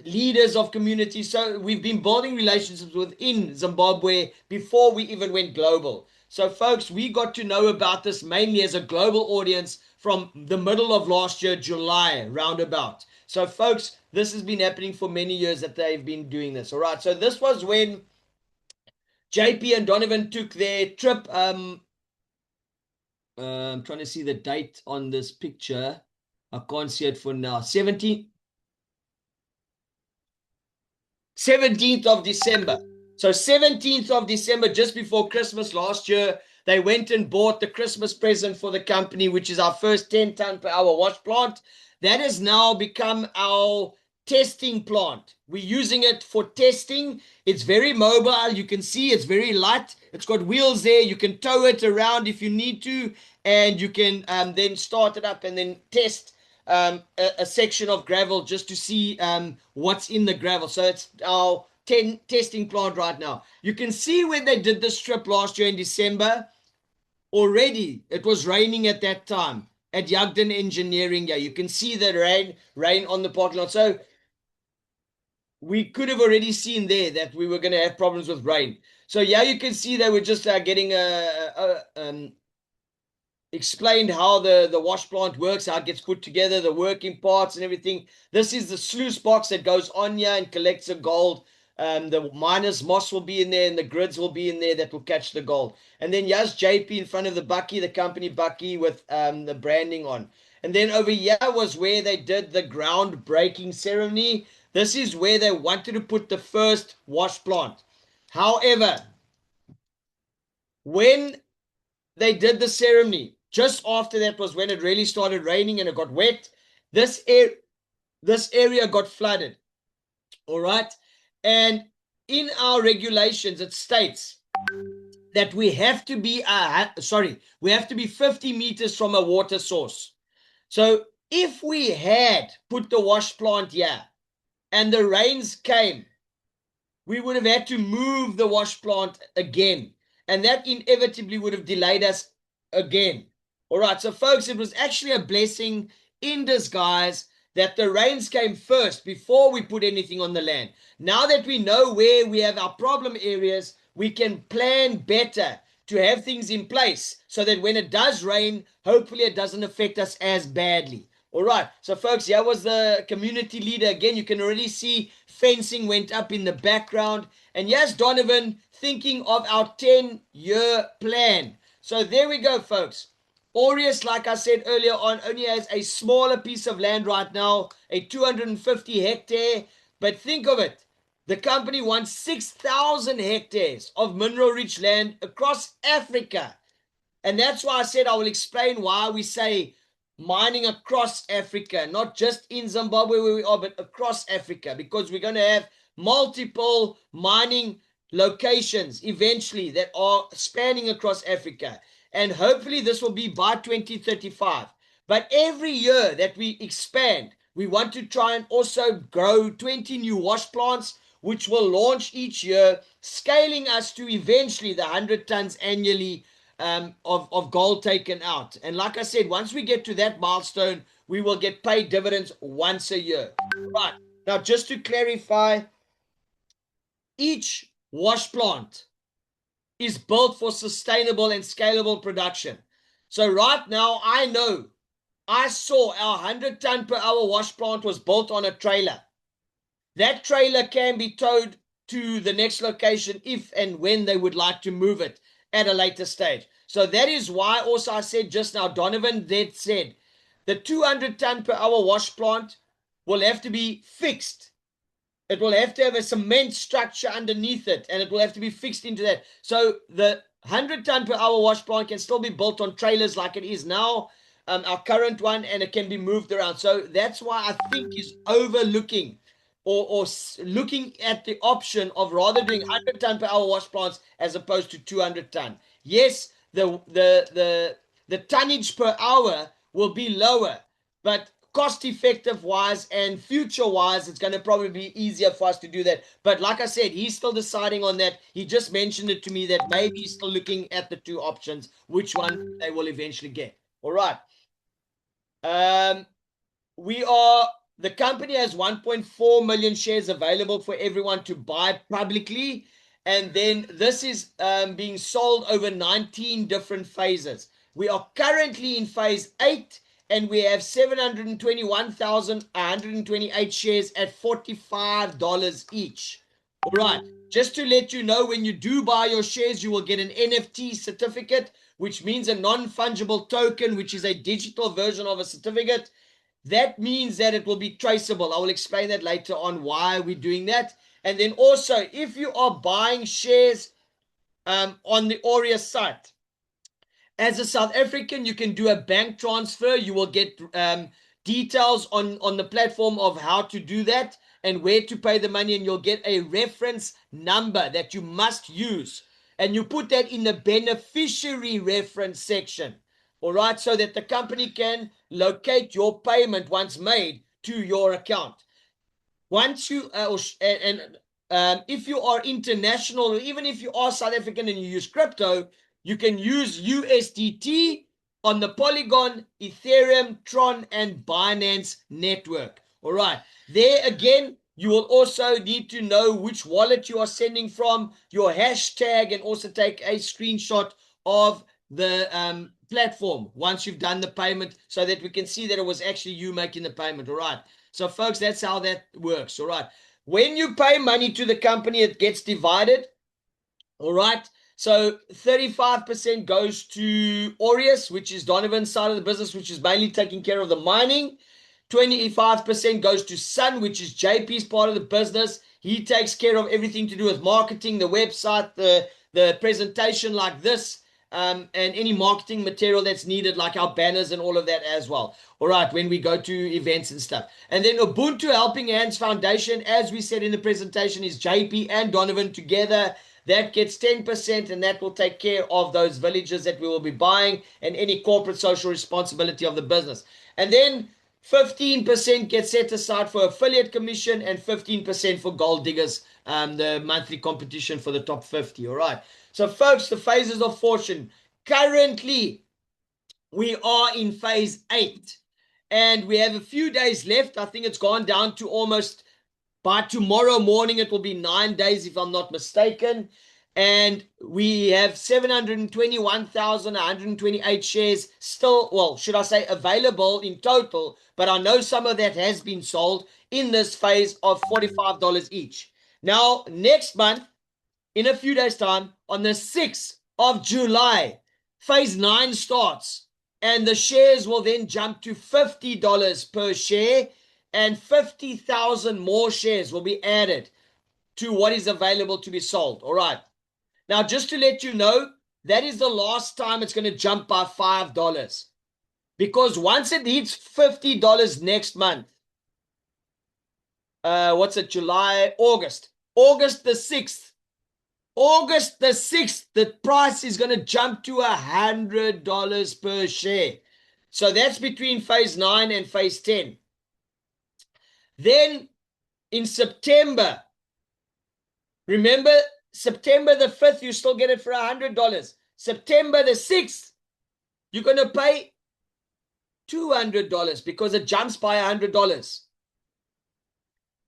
leaders of communities. So we've been building relationships within Zimbabwe before we even went global. So folks, we got to know about this mainly as a global audience from the middle of last year, July, roundabout. So folks, this has been happening for many years that they've been doing this. All right. So this was when JP and Donovan took their trip. I'm trying to see the date on this picture. I can't see it for now. 17th of December. So 17th of December, just before Christmas last year, they went and bought the Christmas present for the company, which is our first 10 ton per hour wash plant. That has now become our testing plant. We're using it for testing. It's very mobile. You can see it's very light. It's got wheels there. You can tow it around if you need to, and you can then start it up and then test a section of gravel just to see what's in the gravel. So it's our testing plant right now. You can see when they did this trip last year in December, already it was raining at that time at Yagden Engineering. Yeah, you can see the rain on the parking lot. So we could have already seen there that we were going to have problems with rain. So yeah, you can see they were just getting explained how the wash plant works, how it gets put together, the working parts and everything. This is the sluice box that goes on here and collects the gold. The miners' moss will be in there and the grids will be in there that will catch the gold. And then yes, JP in front of the Bucky, the company Bucky with the branding on. And then over here was where they did the groundbreaking ceremony. This is where they wanted to put the first wash plant. However, when they did the ceremony, just after that was when it really started raining and it got wet. This area got flooded. All right. And in our regulations, it states that we have to be 50 meters from a water source. So if we had put the wash plant here and the rains came, we would have had to move the wash plant again. And that inevitably would have delayed us again. All right, so folks, it was actually a blessing in disguise that the rains came first before we put anything on the land. Now that we know where we have our problem areas, we can plan better to have things in place so that when it does rain, hopefully it doesn't affect us as badly. All right, so folks, here was the community leader. Again, you can already see fencing went up in the background. And yes, Donovan, thinking of our 10-year plan. So there we go, folks. Aureus, like I said earlier on, only has a smaller piece of land right now, a 250 hectare. But think of it. The company wants 6,000 hectares of mineral-rich land across Africa. And that's why I said I will explain why we say mining across Africa, not just in Zimbabwe where we are, but across Africa, because we're going to have multiple mining locations eventually that are spanning across Africa. And hopefully this will be by 2035. But every year that we expand, we want to try and also grow 20 new wash plants, which will launch each year, scaling us to eventually the 100 tons annually of gold taken out. And like I said, once we get to that milestone, we will get paid dividends once a year. Right. Now, just to clarify, each wash plant is built for sustainable and scalable production. So right now, I saw our 100 ton per hour wash plant was built on a trailer. That trailer can be towed to the next location if and when they would like to move it. at a later stage. So that is why also I said just now, Donovan that said the 200 ton per hour wash plant will have to be fixed. It will have to have a cement structure underneath it, and it will have to be fixed into that. So the 100 ton per hour wash plant can still be built on trailers like it is now, our current one, and it can be moved around. So that's why I think he's overlooking or looking at the option of rather doing 100 ton per hour wash plants as opposed to 200 ton. Yes, the tonnage per hour will be lower, but cost effective wise and future wise, it's going to probably be easier for us to do that. But like I said, he's still deciding on that. He just mentioned it to me that maybe he's still looking at the two options, which one they will eventually get. All right. The company has 1.4 million shares available for everyone to buy publicly. And then this is being sold over 19 different phases. We are currently in phase 8, and we have 721,128 shares at $45 each. All right. Just to let you know, when you do buy your shares, you will get an NFT certificate, which means a non-fungible token, which is a digital version of a certificate. That means that it will be traceable. I will explain that later on why we're doing that. And then also, if you are buying shares on the Aureus site, as a South African, you can do a bank transfer. You will get details on the platform of how to do that and where to pay the money, and you'll get a reference number that you must use. And you put that in the beneficiary reference section. All right, so that the company can locate your payment once made to your account. Once you if you are international, or even if you are South African and you use crypto, you can use USDT on the Polygon, Ethereum, Tron, and Binance network. All right, there again, you will also need to know which wallet you are sending from, your hashtag, and also take a screenshot of the platform once you've done the payment, so that we can see that it was actually you making the payment. All right, so folks, that's how that works. All right, when you pay money to the company, it gets divided. All right, so 35% goes to Aureus, which is Donovan's side of the business, which is mainly taking care of the mining. 25% goes to Sun, which is JP's part of the business. He takes care of everything to do with marketing, the website, the presentation like this, and any marketing material that's needed, like our banners and all of that as well. All right, when we go to events and stuff. And then Ubuntu Helping Hands Foundation, as we said in the presentation, is JP and Donovan together. That gets 10%, and that will take care of those villages that we will be buying and any corporate social responsibility of the business. And then 15% gets set aside for affiliate commission and 15% for Gold Diggers, the monthly competition for the top 50. All right. So, folks, the phases of fortune. Currently, we are in phase 8, and we have a few days left. I think it's gone down to almost, by tomorrow morning, it will be 9 days, if I'm not mistaken. And we have 721,128 shares still, well, should I say available in total, but I know some of that has been sold in this phase of $45 each. Now, next month, in a few days' time, on the 6th of July, phase 9 starts, and the shares will then jump to $50 per share, and 50,000 more shares will be added to what is available to be sold. All right. Now, just to let you know, that is the last time it's going to jump by $5. Because once it hits $50 next month, what's it, July, August the 6th, the price is going to jump to $100 per share. So that's between phase 9 and phase 10. Then in September, remember, September the 5th, you still get it for $100. September the 6th, you're going to pay $200 because it jumps by $100.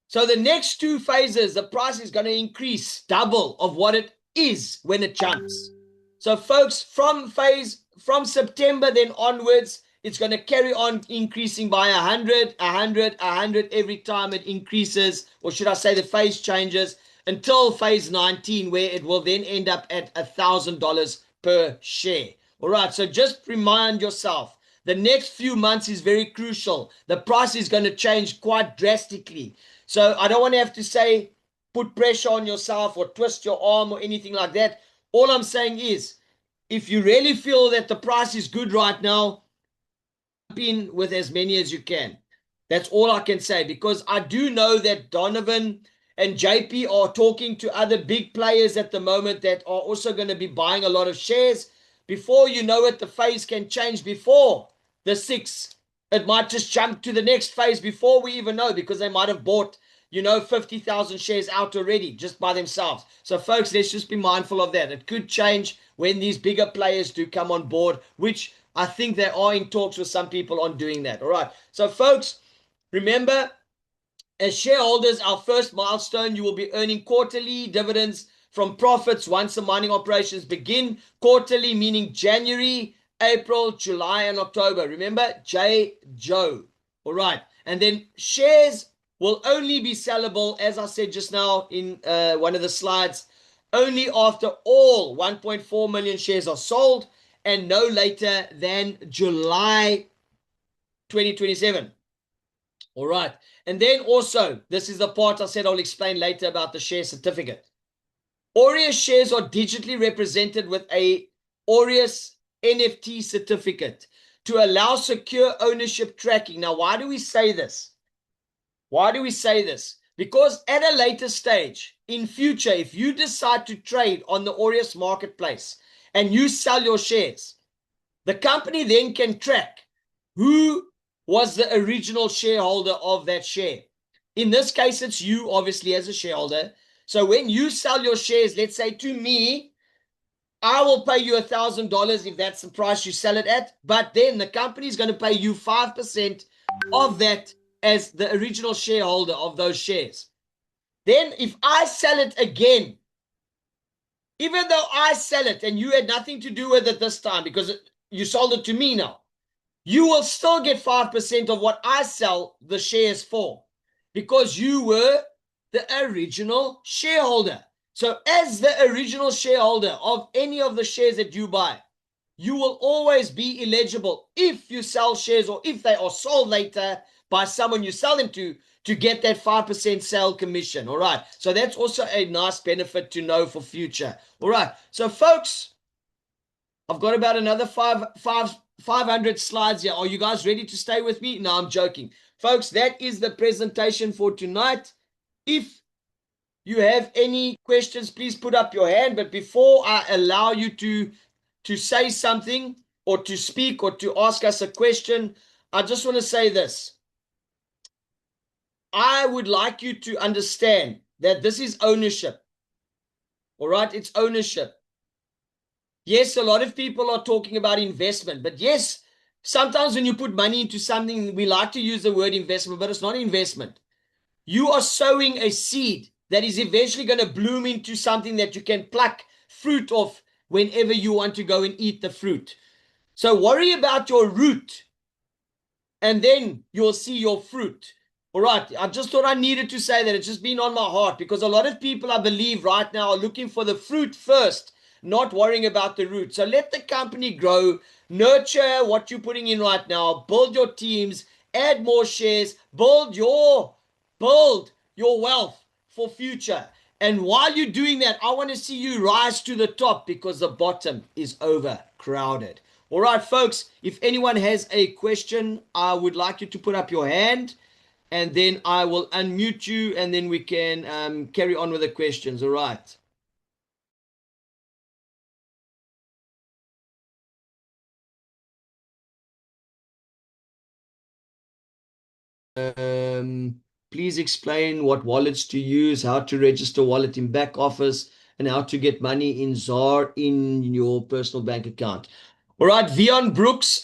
So the next two phases, the price is going to increase double of what it is when it jumps. So folks, from September then onwards, it's going to carry on increasing by 100 every time it increases, or should I say the phase changes, until phase 19, where it will then end up at $1,000 per share. All right, so just remind yourself, the next few months is very crucial. The price is going to change quite drastically. So I don't want to have to say, put pressure on yourself or twist your arm or anything like that. All I'm saying is, if you really feel that the price is good right now, jump in with as many as you can. That's all I can say, because I do know that Donovan and JP are talking to other big players at the moment that are also going to be buying a lot of shares. Before you know it, the phase can change before the 6. It might just jump to the next phase before we even know, because they might have bought, 50,000 shares out already just by themselves. So folks, let's just be mindful of that. It could change when these bigger players do come on board, which I think they are in talks with some people on doing that. All right. So folks, remember, as shareholders, our first milestone, you will be earning quarterly dividends from profits once the mining operations begin. Quarterly meaning January, April, July, and October. Remember, Joe. All right. And then shares will only be sellable, as I said just now in one of the slides, only after all 1.4 million shares are sold, and no later than July 2027. All right. And then also, this is the part I said I'll explain later about the share certificate. Aureus shares are digitally represented with a Aureus NFT certificate to allow secure ownership tracking. Now, why do we say this? Why do we say this? Because at a later stage, in future, if you decide to trade on the Aureus marketplace and you sell your shares, the company then can track who was the original shareholder of that share. In this case, it's you, obviously, as a shareholder. So when you sell your shares, let's say to me, I will pay you $1,000 if that's the price you sell it at. But then the company is going to pay you 5% of that as the original shareholder of those shares. Then if I sell it again, even though I sell it and you had nothing to do with it this time because you sold it to me now, you will still get 5% of what I sell the shares for, because you were the original shareholder. So as the original shareholder of any of the shares that you buy, you will always be eligible, if you sell shares or if they are sold later by someone you sell them to get that 5% sale commission. All right. So that's also a nice benefit to know for future. All right. So folks, I've got about another 500 slides here. Are you guys ready to stay with me? No, I'm joking. Folks, that is the presentation for tonight. If you have any questions, please put up your hand. But before I allow you to say something or to speak or to ask us a question, I just want to say this. I would like you to understand that this is ownership. All right? It's ownership. Yes, a lot of people are talking about investment, but yes, sometimes when you put money into something, we like to use the word investment, but it's not investment. You are sowing a seed that is eventually going to bloom into something that you can pluck fruit off whenever you want to go and eat the fruit. So worry about your root, and then you'll see your fruit. All right, I just thought I needed to say that. It's just been on my heart, because a lot of people, I believe, right now are looking for the fruit first, not worrying about the root. So let the company grow, nurture what you're putting in right now, build your teams, add more shares, build your wealth for future. And while you're doing that, I want to see you rise to the top, because the bottom is overcrowded. All right, folks, if anyone has a question, I would like you to put up your hand, and then I will unmute you, and then we can carry on with the questions. All right. Please explain what wallets to use, how to register wallet in back office, and how to get money in ZAR in your personal bank account. All right, Vion Brooks.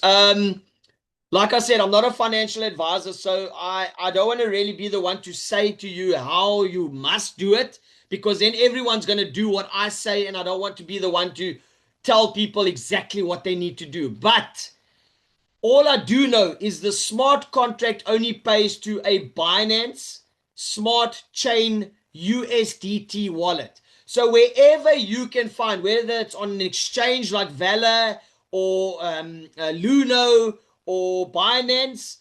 Like I said, I'm not a financial advisor, so I don't want to really be the one to say to you how you must do it, because then everyone's going to do what I say, and I don't want to be the one to tell people exactly what they need to do. But all I do know is the smart contract only pays to a Binance Smart Chain USDT wallet. So wherever you can find, whether it's on an exchange like Valor or Luno or Binance,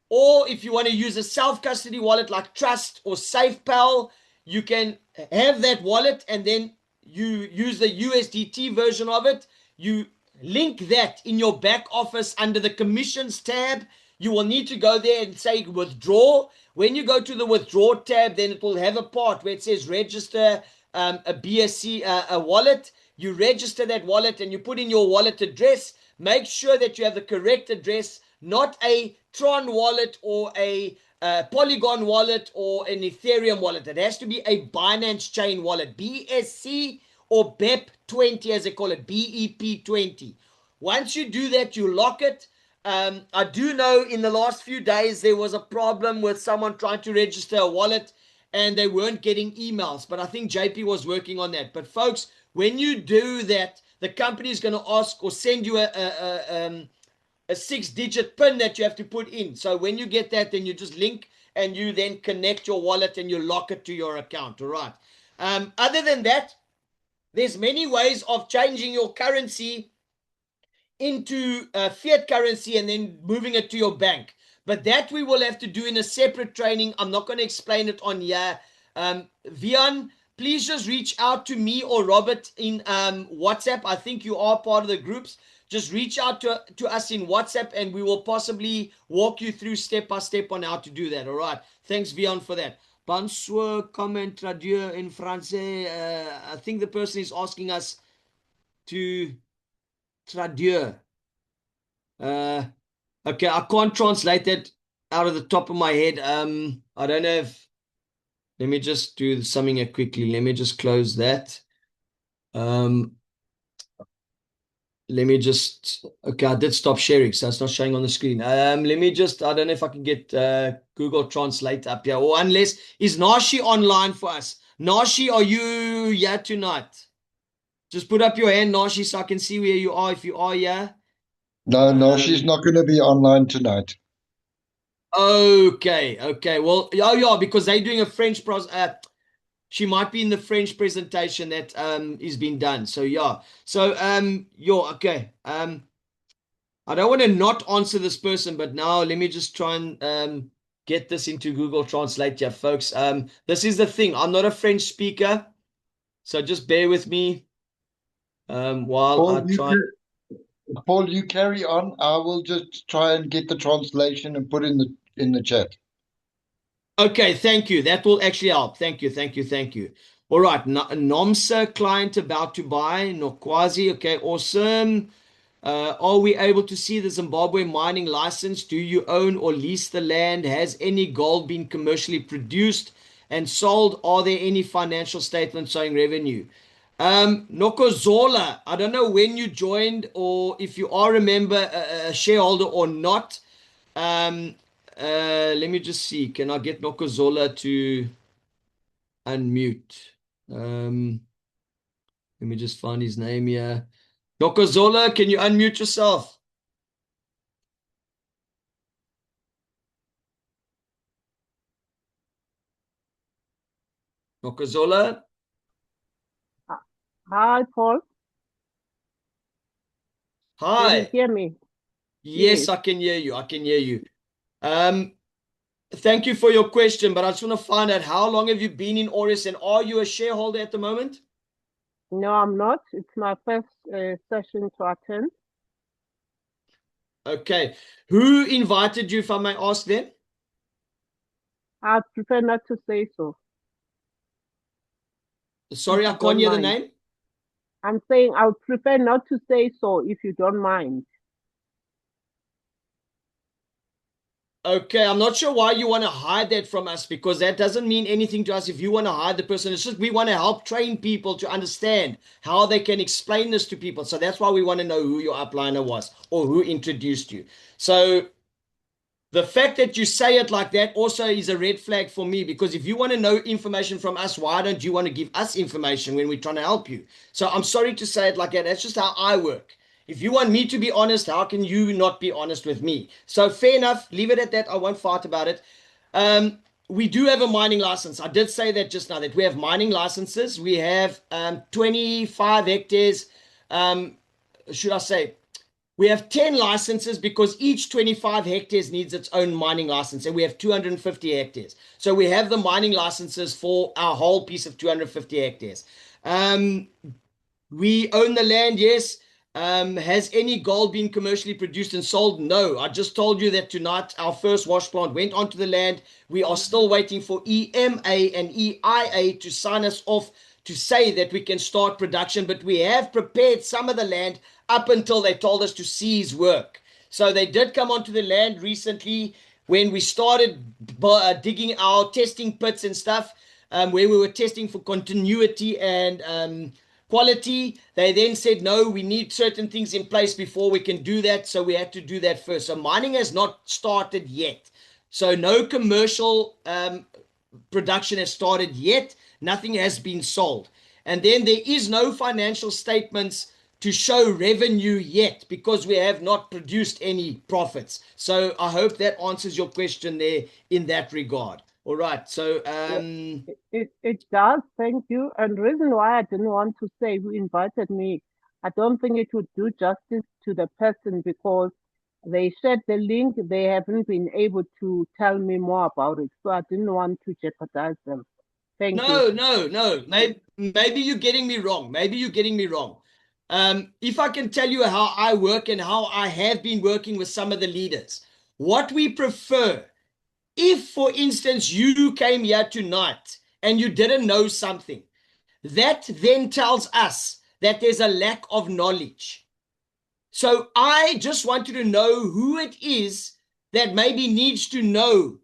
or if you want to use a self-custody wallet like Trust or SafePal, you can have that wallet and then you use the USDT version of it. You link that in your back office under the commissions tab. You will need to go there and say withdraw. When you go to the withdraw tab, then it will have a part where it says register a BSC a wallet. You register that wallet and you put in your wallet address. Make sure that you have the correct address, not a Tron wallet or a Polygon wallet or an Ethereum wallet. It has to be a Binance Chain wallet, BSC or BEP20 as they call it, BEP20. Once you do that, you lock it. I do know in the last few days there was a problem with someone trying to register a wallet and they weren't getting emails, but I think JP was working on that. But folks, when you do that, the company is going to ask or send you a 6-digit PIN that you have to put in. So when you get that, then you just link and you then connect your wallet and you lock it to your account. All right. Other than that, there's many ways of changing your currency into fiat currency and then moving it to your bank. But that we will have to do in a separate training. I'm not going to explain it on here. Vian, please just reach out to me or Robert in WhatsApp. I think you are part of the groups. Just reach out to us in WhatsApp and we will possibly walk you through step by step on how to do that. All right. Thanks, Vian, for that. Bonsoir, comment traduire in français. I think the person is asking us to traduire. Okay, I can't translate that out of the top of my head. I don't know if. Let me just do something here quickly. Let me just close that. Let me just. Okay, I did stop sharing, so it's not showing on the screen. Let me just. I don't know if I can get Google Translate up here, or unless is Nashi online for us. Nashi, are you here tonight? Just put up your hand, Nashi, so I can see where you are. If you are here. No, she's not going to be online tonight. Okay. Well, yeah, because they're doing a French she might be in the French presentation that is being done. So yeah. So okay. I don't want to not answer this person, but now let me just try and get this into Google Translate here, folks. This is the thing. I'm not a French speaker, so just bear with me while I try. Paul, you carry on. I will just try and get the translation and put in the chat. Okay, thank you. That will actually help. Thank you. All right, Nomsa client about to buy. Nokwazi, okay, awesome. Are we able to see the Zimbabwe mining license? Do you own or lease the land? Has any gold been commercially produced and sold? Are there any financial statements showing revenue? Nokozola, I don't know when you joined or if you are a member, a shareholder or not. Let me just see. Can I get Nokozola to unmute? Let me just find his name here. Nokozola, can you unmute yourself? Nokozola? Hi, Paul. Hi. Can you hear me? Yes, I can hear you. Thank you for your question, but I just want to find out how long have you been in Aureus and are you a shareholder at the moment? No, I'm not. It's my first session to attend. Okay. Who invited you, if I may ask then? I prefer not to say so. Sorry, I can't hear the name. I'm saying I would prefer not to say so if you don't mind. Okay, I'm not sure why you want to hide that from us because that doesn't mean anything to us if you want to hide the person. It's just we want to help train people to understand how they can explain this to people. So that's why we want to know who your upliner was or who introduced you. So the fact that you say it like that also is a red flag for me because if you want to know information from us, why don't you want to give us information when we're trying to help you? So I'm sorry to say it like that. That's just how I work. If you want me to be honest, how can you not be honest with me? So fair enough. Leave it at that. I won't fight about it. we do have a mining license. I did say that just now, that we have mining licenses. We have 25 hectares. Should I say, we have 10 licenses because each 25 hectares needs its own mining license, and we have 250 hectares. So we have the mining licenses for our whole piece of 250 hectares. We own the land, yes. Has any gold been commercially produced and sold? No. I just told you that tonight our first wash plant went onto the land. We are still waiting for EMA and EIA to sign us off to say that we can start production, but we have prepared some of the land up until they told us to cease work. So they did come onto the land recently when we started digging our testing pits and stuff, where we were testing for continuity and quality. They then said, no, we need certain things in place before we can do that. So we had to do that first. So mining has not started yet. So no commercial production has started yet. Nothing has been sold. And then there is no financial statements to show revenue yet because we have not produced any profits. So I hope that answers your question there in that regard. All right. So it does, thank you. And the reason why I didn't want to say who invited me, I don't think it would do justice to the person because they shared the link. They haven't been able to tell me more about it. So I didn't want to jeopardize them. Thank you. No. Maybe you're getting me wrong. Maybe you're getting me wrong. If I can tell you how I work and how I have been working with some of the leaders, what we prefer, if, for instance, you came here tonight and you didn't know something, that then tells us that there's a lack of knowledge. So I just want you to know who it is that maybe needs to know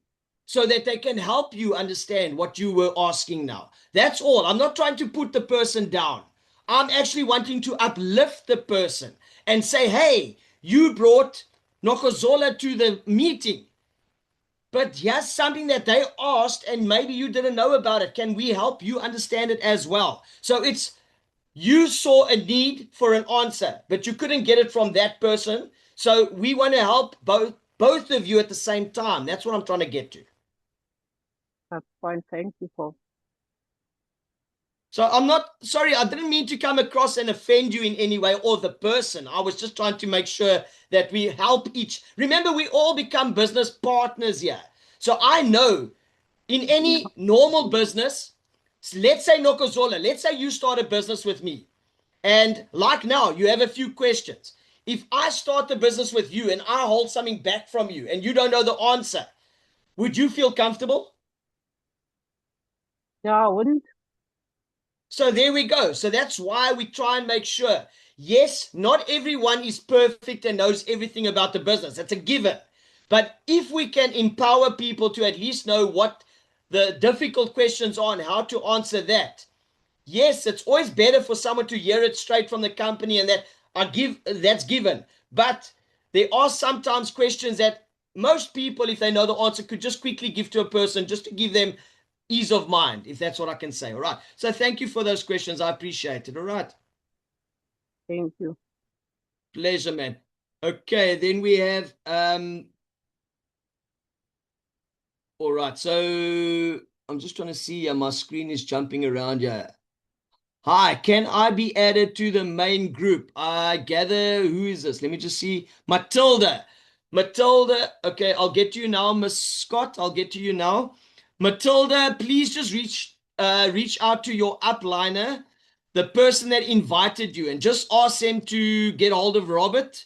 so that they can help you understand what you were asking now. That's all. I'm not trying to put the person down. I'm actually wanting to uplift the person and say, hey, you brought Nokozola to the meeting, but here's something that they asked and maybe you didn't know about it. Can we help you understand it as well? So it's, you saw a need for an answer, but you couldn't get it from that person. So we want to help both of you at the same time. That's what I'm trying to get to. That's fine. Thank you for. So I'm not, sorry, I didn't mean to come across and offend you in any way or the person. I was just trying to make sure that we help each. Remember, we all become business partners here. So I know in any normal business, let's say Nokozola, let's say you start a business with me. And like now, you have a few questions. If I start the business with you and I hold something back from you and you don't know the answer, would you feel comfortable? No, I wouldn't. So there we go. So that's why we try and make sure. Yes, not everyone is perfect and knows everything about the business. That's a given. But if we can empower people to at least know what the difficult questions are and how to answer that, yes, it's always better for someone to hear it straight from the company and that's given. But there are sometimes questions that most people, if they know the answer, could just quickly give to a person just to give them ease of mind, if that's what I can say. All right. So thank you for those questions. I appreciate it. All right. Thank you. Pleasure, man. Okay, then we have all right. So I'm just trying to see. My screen is jumping around here. Hi, can I be added to the main group? I gather, who is this? Let me just see. Matilda. Okay, I'll get to you now, Miss Scott. I'll get to you now. Matilda, please just reach out to your upliner, the person that invited you, and just ask them to get hold of Robert.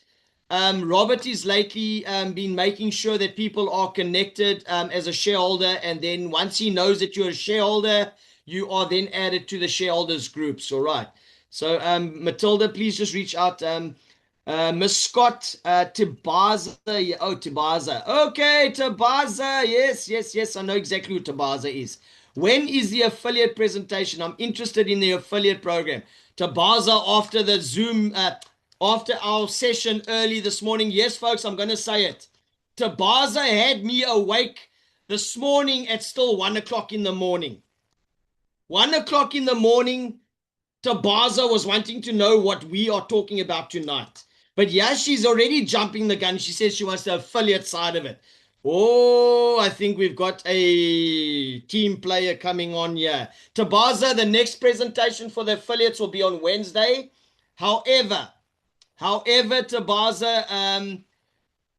Robert is lately been making sure that people are connected as a shareholder, and then once he knows that you're a shareholder, you are then added to the shareholders groups. All right. So Matilda, please just reach out. Miss Scott, Tabaza. Oh, Tabaza. Okay, Tabaza. Yes. I know exactly who Tabaza is. When is the affiliate presentation? I'm interested in the affiliate program. Tabaza, after the Zoom, after our session early this morning. Yes, folks, I'm going to say it. Tabaza had me awake this morning at still 1 o'clock in the morning. 1 o'clock in the morning, Tabaza was wanting to know what we are talking about tonight. But yeah, she's already jumping the gun. She says she wants the affiliate side of it. Oh, I think we've got a team player coming on here. Tabaza, the next presentation for the affiliates will be on Wednesday. However, Tabaza,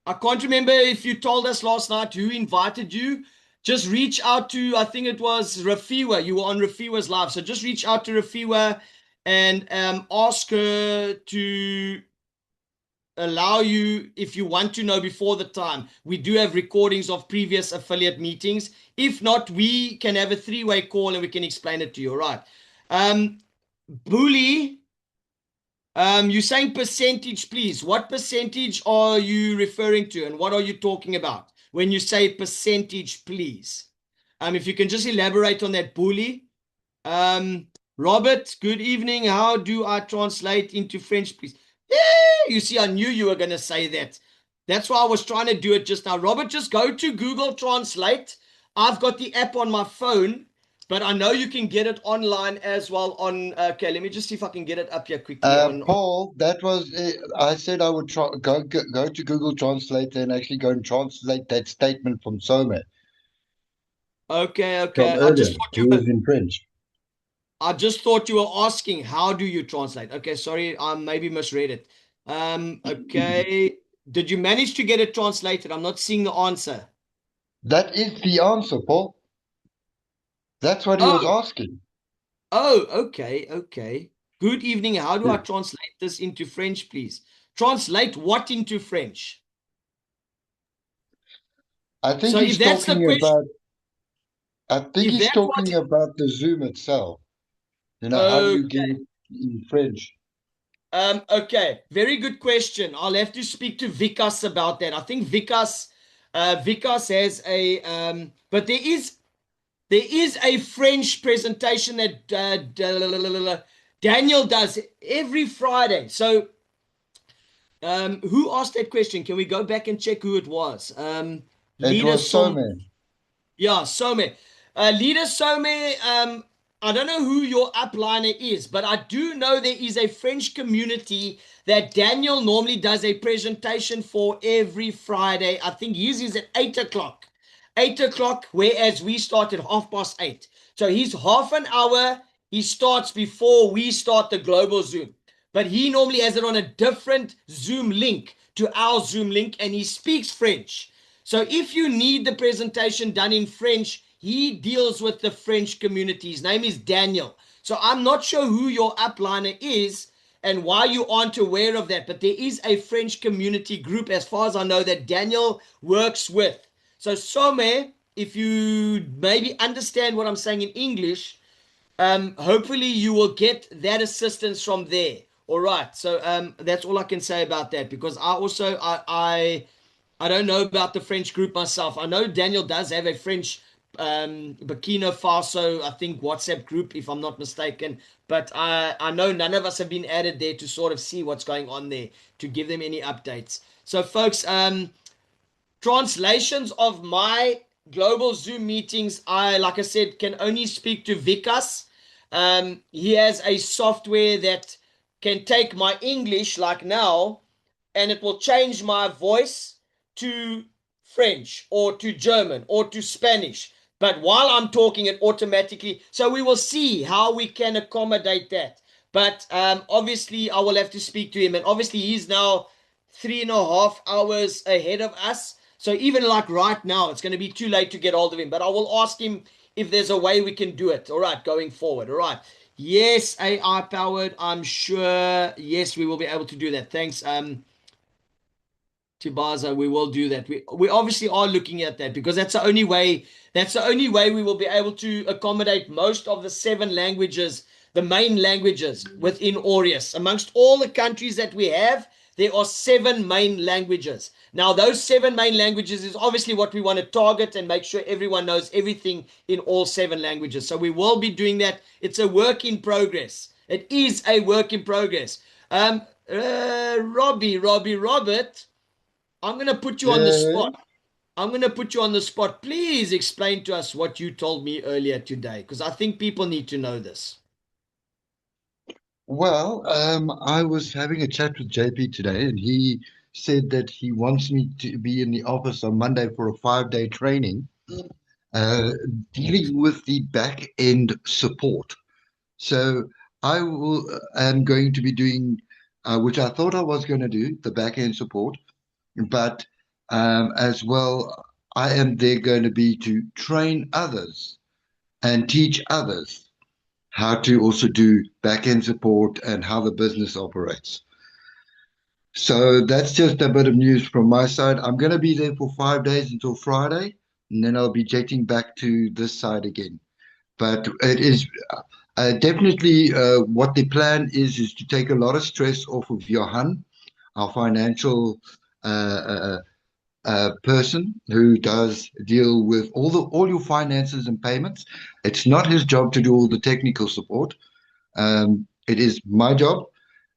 I can't remember if you told us last night who invited you. Just reach out to, I think it was Rafiwa. You were on Rafiwa's live. So just reach out to Rafiwa and ask her to allow you, if you want to know before the time. We do have recordings of previous affiliate meetings. If not, we can have a three-way call and we can explain it to you. All right. Bully, you're saying percentage, please. What percentage are you referring to and what are you talking about when you say percentage, please? If you can just elaborate on that, Bully. Robert, good evening. How do I translate into French, please? Yeah, you see, I knew you were going to say that. That's why I was trying to do it just now. Robert, just go to Google Translate. I've got the app on my phone, but I know you can get it online as well on. Okay, let me just see if I can get it up here quickly. Paul, that was I said I would go to Google Translate and actually go and translate that statement from Some Okay, from okay. earlier. He was in French. I just thought you were asking how do you translate. Okay, sorry, I maybe misread it. Okay. Did you manage to get it translated? I'm not seeing the answer. That is the answer, Paul. That's what he was Oh, asking. oh, okay, okay. Good evening. How do I Yeah. translate this into French, please? Translate what into French? I think So if he's that's the talking question, about. I think if he's that's what talking about the Zoom itself. You know, how do you get okay. it in French? Okay, very good question. I'll have to speak to Vikas about that. I think Vikas has a but there is a French presentation that Daniel does every Friday. So who asked that question? Can we go back and check who it was? It Leader was Som Some. Yeah, Some. Leader Some, I don't know who your upliner is, but I do know there is a French community that Daniel normally does a presentation for every Friday. I think his is at 8 o'clock. 8 o'clock, whereas we start at 8:30. So he's half an hour. He starts before we start the global Zoom. But he normally has it on a different Zoom link to our Zoom link, and he speaks French. So if you need the presentation done in French, he deals with the French community. His name is Daniel. So I'm not sure who your upliner is and why you aren't aware of that, but there is a French community group, as far as I know, that Daniel works with. So Some, if you maybe understand what I'm saying in English, hopefully you will get that assistance from there. All right. So that's all I can say about that, because I don't know about the French group myself. I know Daniel does have a French Burkina Faso, I think, WhatsApp group, if I'm not mistaken. But I know none of us have been added there to sort of see what's going on there, to give them any updates. So, folks, translations of my global Zoom meetings, like I said, can only speak to Vikas. He has a software that can take my English, like now, and it will change my voice to French or to German or to Spanish. But while I'm talking, it automatically. So we will see how we can accommodate that. But obviously, I will have to speak to him. And obviously, he's now 3.5 hours ahead of us. So even like right now, it's going to be too late to get hold of him. But I will ask him if there's a way we can do it. All right, going forward. All right. Yes, AI powered. I'm sure. Yes, we will be able to do that. Thanks. Tibaza, we will do that. We obviously are looking at that, because that's the only way. That's the only way we will be able to accommodate most of the 7 languages, the main languages within Aureus. Amongst all the countries that we have, there are 7 main languages. Now, those 7 main languages is obviously what we want to target and make sure everyone knows everything in all 7 languages. So we will be doing that. It's a work in progress. It is a work in progress. Robert. I'm going to put you on the Yeah. spot. I'm going to put you on the spot. Please explain to us what you told me earlier today, because I think people need to know this. Well, I was having a chat with JP today, and he said that he wants me to be in the office on Monday for a 5-day training, uh, dealing with the back end support. So am going to be doing, which I thought I was going to do, the back end support, but as well, I am there going to be to train others and teach others how to also do back end support and how the business operates. So that's just a bit of news from my side. I'm going to be there for 5 days until Friday, and then I'll be jetting back to this side again. But it is definitely what the plan is to take a lot of stress off of Johan, our financial person who does deal with all your finances and payments. It's not his job to do all the technical support. It is my job.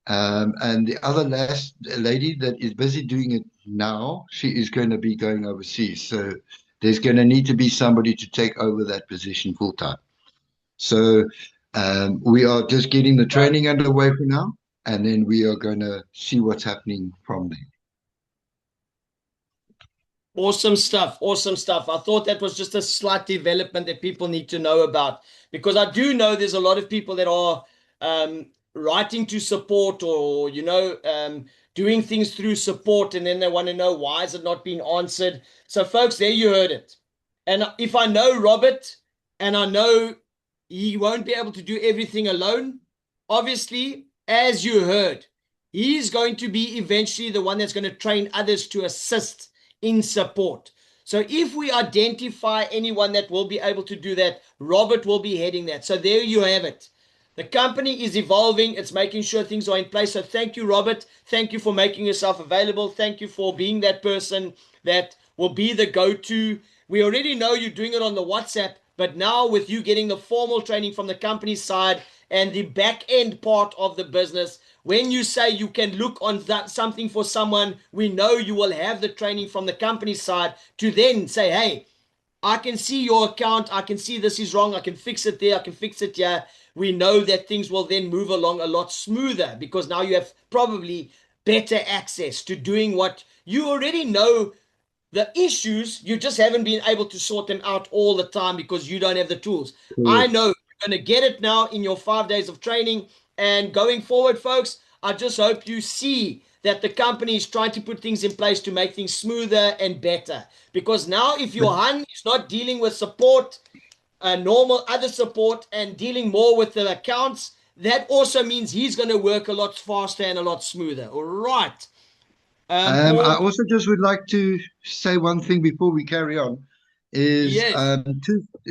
And the other lady that is busy doing it now, she is going to be going overseas. So there's going to need to be somebody to take over that position full time. So we are just getting the training underway for now, and then we are going to see what's happening from there. Awesome stuff. Awesome stuff. I thought that was just a slight development that people need to know about, because I do know there's a lot of people that are writing to support, or, doing things through support, and then they want to know why is it not being answered. So folks, there you heard it. And if I know Robert, and I know he won't be able to do everything alone, obviously, as you heard, he's going to be eventually the one that's going to train others to assist in support. So if we identify anyone that will be able to do that, Robert will be heading that. So there you have it. The company is evolving. It's making sure things are in place. So thank you, Robert. Thank you for making yourself available. Thank you for being that person that will be the go-to. We already know you're doing it on the WhatsApp, but now with you getting the formal training from the company side and the back end part of the business, when you say you can look on that something for someone, we know you will have the training from the company side to then say, hey, I can see your account. I can see this is wrong. I can fix it there. I can fix it here. We know that things will then move along a lot smoother, because now you have probably better access to doing what you already know. The issues, you just haven't been able to sort them out all the time because you don't have the tools. I know you're going to get it now in your 5 days of training. And going forward, folks, I just hope you see that the company is trying to put things in place to make things smoother and better. Because now if Johan is not dealing with support, normal other support, and dealing more with the accounts, that also means he's going to work a lot faster and a lot smoother. All right. I also just would like to say one thing before we carry on, is yes.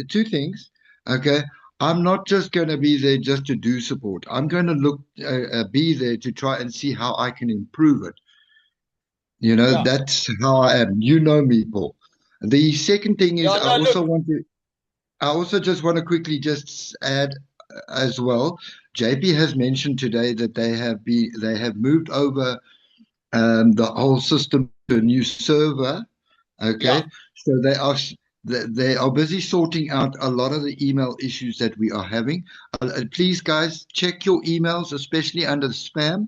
two things. Okay, I'm not just going to be there just to do support. I'm going to be there to try and see how I can improve it. Yeah. That's how I am. You know me, Paul. The second thing is, Yeah, no, I also just want to quickly just add as well. JP has mentioned today that they have moved over the whole system to a new server. Okay, Yeah. so they are busy sorting out a lot of the email issues that we are having. Please, guys, check your emails, especially under spam.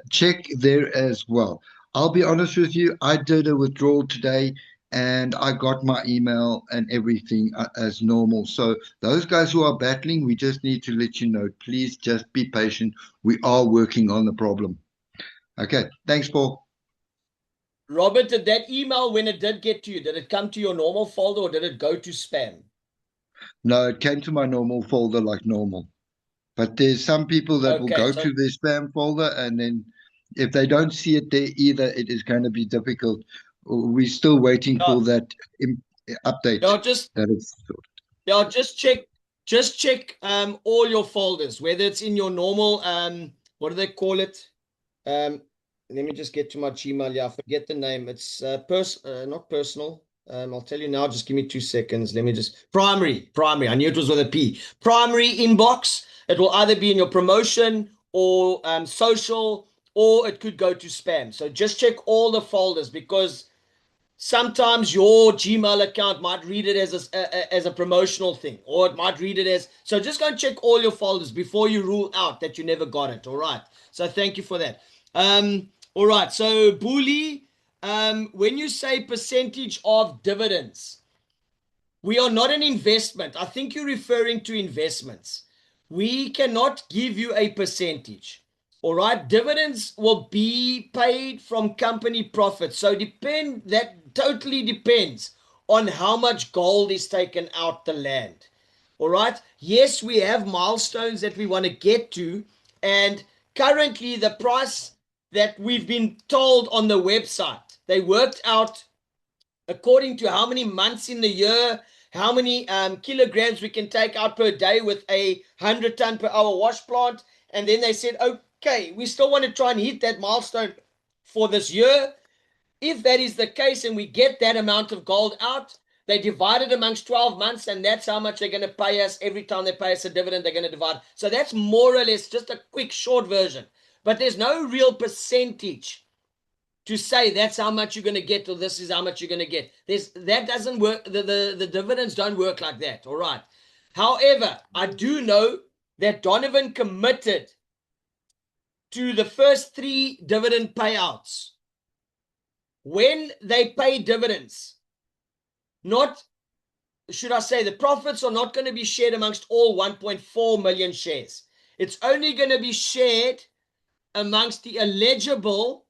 Check there as well. I'll be honest with you, I did a withdrawal today and I got my email and everything as normal. So those guys who are battling, we just need to let you know, please just be patient. We are working on the problem. Okay, thanks, Paul. Robert, did that email, when it did get to you, did it come to your normal folder or did it go to spam? No, it came to my normal folder like normal. But there's some people that will go to their spam folder, and then if they don't see it there either, it is going to be difficult. We're still waiting for that update. Just check all your folders, whether it's in your normal what do they call it? Let me just get to my Gmail. Yeah, I forget the name. It's not personal. I'll tell you now. Just give me 2 seconds. Let me just primary. I knew it was with a P. Primary inbox. It will either be in your promotion or social, or it could go to spam. So just check all the folders, because sometimes your Gmail account might read it as a promotional thing, or it might read it as. So just go and check all your folders before you rule out that you never got it. All right. So thank you for that. All right. So, Booley, when you say percentage of dividends, we are not an investment. I think you're referring to investments. We cannot give you a percentage. All right. Dividends will be paid from company profits. So that totally depends on how much gold is taken out the land. All right. Yes, we have milestones that we want to get to. And currently the price that we've been told on the website, they worked out according to how many months in the year, how many kilograms we can take out per day with a 100-ton per hour wash plant. And then they said, okay, we still want to try and hit that milestone for this year. If that is the case and we get that amount of gold out, they divide it amongst 12 months, and that's how much they're going to pay us. Every time they pay us a dividend, they're going to divide. So that's more or less just a quick, short version. But there's no real percentage to say that's how much you're going to get or this is how much you're going to get. That doesn't work. The dividends don't work like that. All right. However, I do know that Donovan committed to the first 3 dividend payouts. When they pay dividends, not, should I say, the profits are not going to be shared amongst all 1.4 million shares. It's only going to be shared amongst the eligible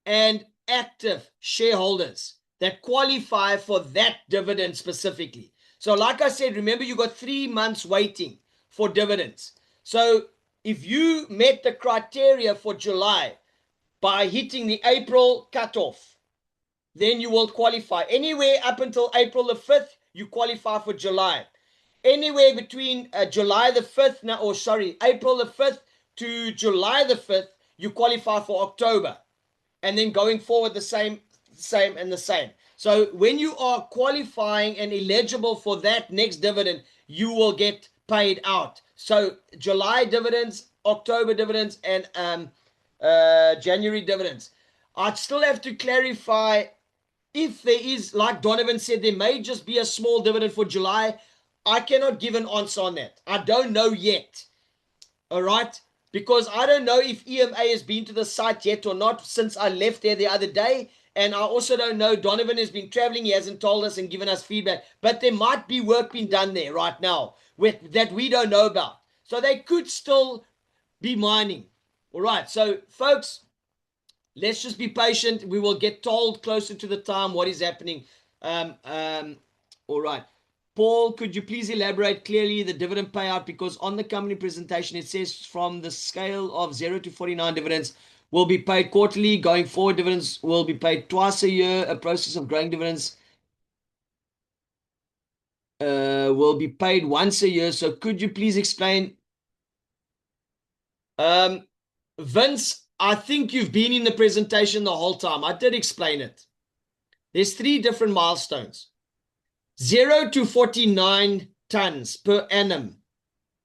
and active shareholders that qualify for that dividend specifically. So like I said, remember you got 3 months waiting for dividends. So if you met the criteria for July by hitting the April cutoff, then you will qualify. Anywhere up until April the 5th, you qualify for July. Anywhere between July the 5th, April the 5th to July the 5th, you qualify for October. And then going forward, the same. So when you are qualifying and eligible for that next dividend, you will get paid out. So July dividends, October dividends, and January dividends. I'd still have to clarify if there is, like Donovan said, there may just be a small dividend for July. I cannot give an answer on that. I don't know yet. All right. Because I don't know if EMA has been to the site yet or not since I left there the other day. And I also don't know, Donovan has been traveling. He hasn't told us and given us feedback. But there might be work being done there right now that we don't know about. So they could still be mining. All right. So, folks, let's just be patient. We will get told closer to the time what is happening. All right. Paul, could you please elaborate clearly the dividend payout? Because on the company presentation, it says from the scale of 0 to 49 dividends will be paid quarterly. Going forward, dividends will be paid twice a year. A process of growing dividends will be paid once a year. So could you please explain? Vince, I think you've been in the presentation the whole time. I did explain it. There's 3 different milestones. 0 to 49 tons per annum,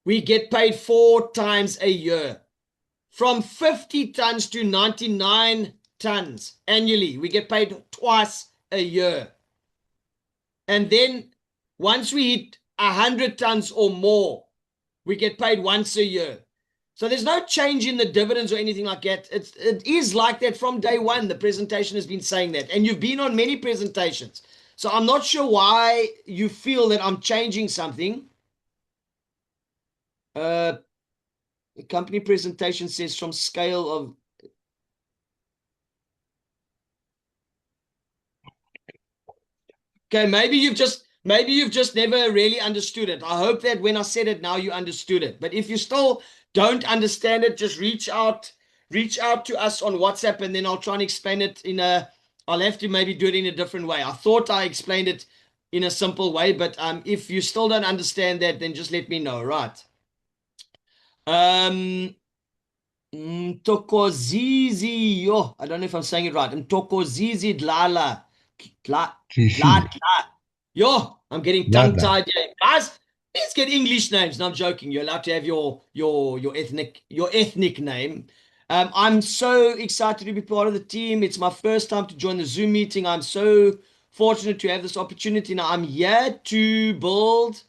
we get paid 4 times a year. From 50 tons to 99 tons annually, we get paid twice a year. And then once we hit 100 tons or more, we get paid once a year. So there's no change in the dividends or anything like that. It is like that from day one. The presentation has been saying that. And you've been on many presentations. So I'm not sure why you feel that I'm changing something. The company presentation says from scale of. Okay, maybe you've just never really understood it. I hope that when I said it now you understood it. But if you still don't understand it, just reach out to us on WhatsApp, and then I'll try and explain it I'll have to maybe do it in a different way. I thought I explained it in a simple way, but if you still don't understand that, then just let me know, right? Ntokozizi, I don't know if I'm saying it right. Ntokozizi Dlala. I'm getting tongue-tied here. Guys, let's get English names. No, I'm joking. You're allowed to have your ethnic name. I'm so excited to be part of the team. It's my first time to join the Zoom meeting. I'm so fortunate to have this opportunity. Now, I'm here to build,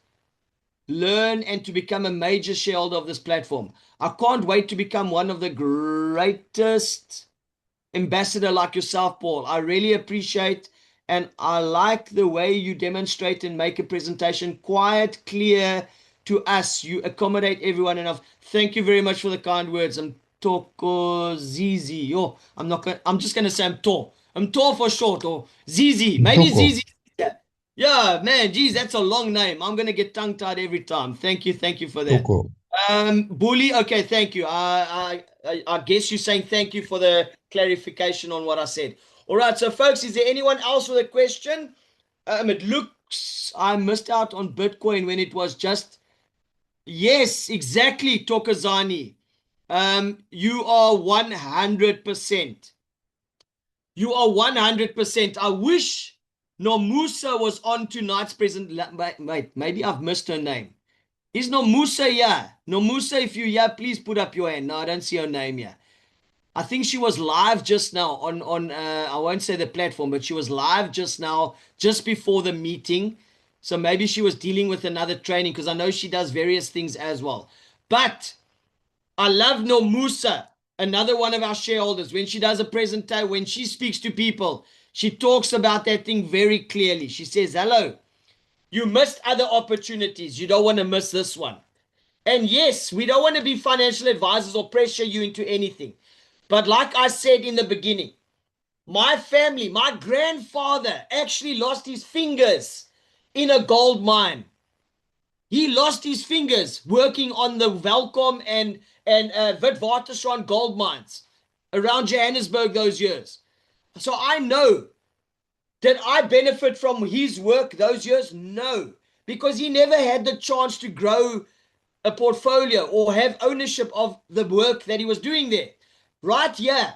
learn, and to become a major shareholder of this platform. I can't wait to become one of the greatest ambassador like yourself, Paul. I really appreciate and I like the way you demonstrate and make a presentation quiet, clear to us. You accommodate everyone enough. Thank you very much for the kind words. I'm Toko Zizi. Yo, I'm just gonna say I'm Tor. I'm Tor for short, or Zizi. Maybe Toko. Zizi. Yeah, man, geez, that's a long name. I'm gonna get tongue-tied every time. Thank you for that. Toko. Bully, okay, thank you. I guess you're saying thank you for the clarification on what I said. All right, so folks, is there anyone else with a question? It looks I missed out on Bitcoin when it was just, yes, exactly, Tokozani. You are 100%. You are 100%. I wish Nomusa was on tonight's present. Wait, maybe I've missed her name. Is Nomusa here? Nomusa, if you're here, please put up your hand. No, I don't see her name here. I think she was live just now on I won't say the platform, but she was live just now, just before the meeting. So maybe she was dealing with another training because I know she does various things as well. But I love Nomusa, another one of our shareholders. When she does a presentation, when she speaks to people, she talks about that thing very clearly. She says, hello, you missed other opportunities. You don't want to miss this one. And yes, we don't want to be financial advisors or pressure you into anything. But like I said in the beginning, my family, my grandfather actually lost his fingers in a gold mine. He lost his fingers working on the Welkom and Witwatersrand gold mines around Johannesburg those years. So I know, did I benefit from his work those years? No, because he never had the chance to grow a portfolio or have ownership of the work that he was doing there. Right here,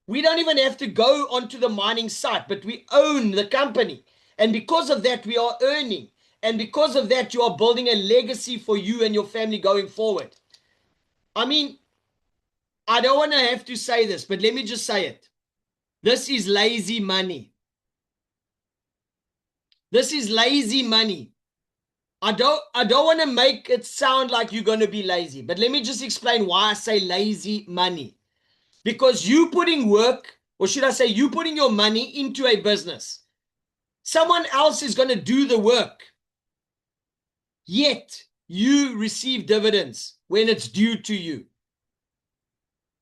we don't even have to go onto the mining site, but we own the company. And because of that, we are earning. And because of that, you are building a legacy for you and your family going forward. I mean, I don't want to have to say this, but let me just say it. This is lazy money. This is lazy money. I don't want to make it sound like you're going to be lazy, but let me just explain why I say lazy money. Because you putting work, or should I say you putting your money into a business, someone else is going to do the work. Yet you receive dividends when it's due to you.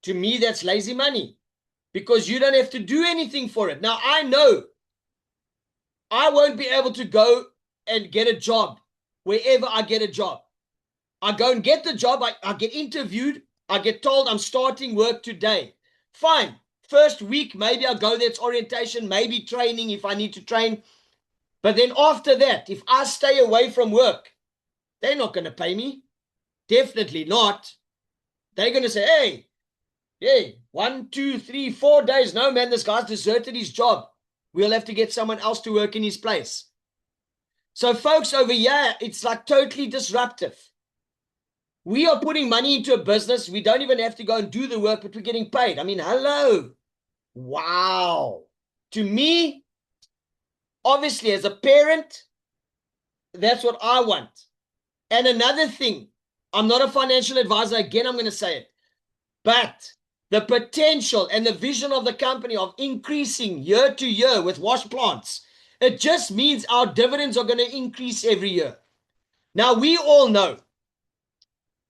To me, that's lazy money because you don't have to do anything for it. Now, I know I won't be able to go and get a job wherever I get a job. I go and get the job. I get interviewed. I get told I'm starting work today. Fine. First week, maybe I'll go there. It's orientation, maybe training if I need to train. But then after that, if I stay away from work, they're not going to pay me. Definitely not. They're going to say, hey, 1, 2, 3, 4 days. No, man, this guy's deserted his job. We'll have to get someone else to work in his place. So folks over here, it's like totally disruptive. We are putting money into a business. We don't even have to go and do the work, but we're getting paid. I mean, hello. Wow. To me, obviously, as a parent, that's what I want. And another thing, I'm not a financial advisor. Again, I'm going to say it. But the potential and the vision of the company of increasing year to year with wash plants, it just means our dividends are going to increase every year. Now, we all know,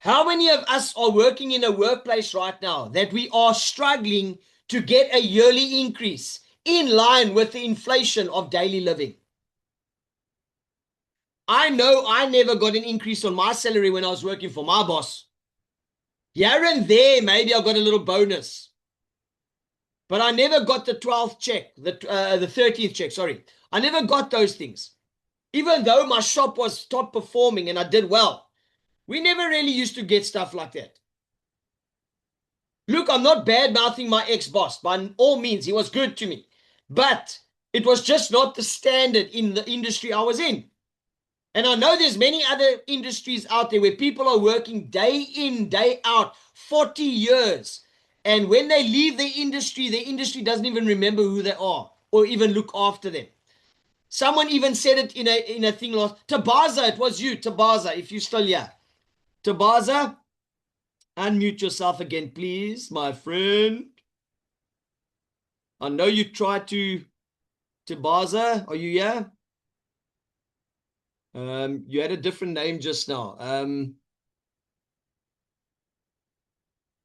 how many of us are working in a workplace right now that we are struggling to get a yearly increase in line with the inflation of daily living? I know I never got an increase on my salary when I was working for my boss. Here and there, maybe I got a little bonus. But I never got the 12th check, the 13th check, sorry. I never got those things. Even though my shop was top performing and I did well. We never really used to get stuff like that. Look, I'm not bad-mouthing my ex-boss. By all means, he was good to me. But it was just not the standard in the industry I was in. And I know there's many other industries out there where people are working day in, day out, 40 years. And when they leave the industry doesn't even remember who they are or even look after them. Someone even said it in a thing last. Tabaza, it was you, Tabaza, if you're still here. Tabaza, unmute yourself again, please, my friend. I know you tried to Baza. Are you here? You had a different name just now.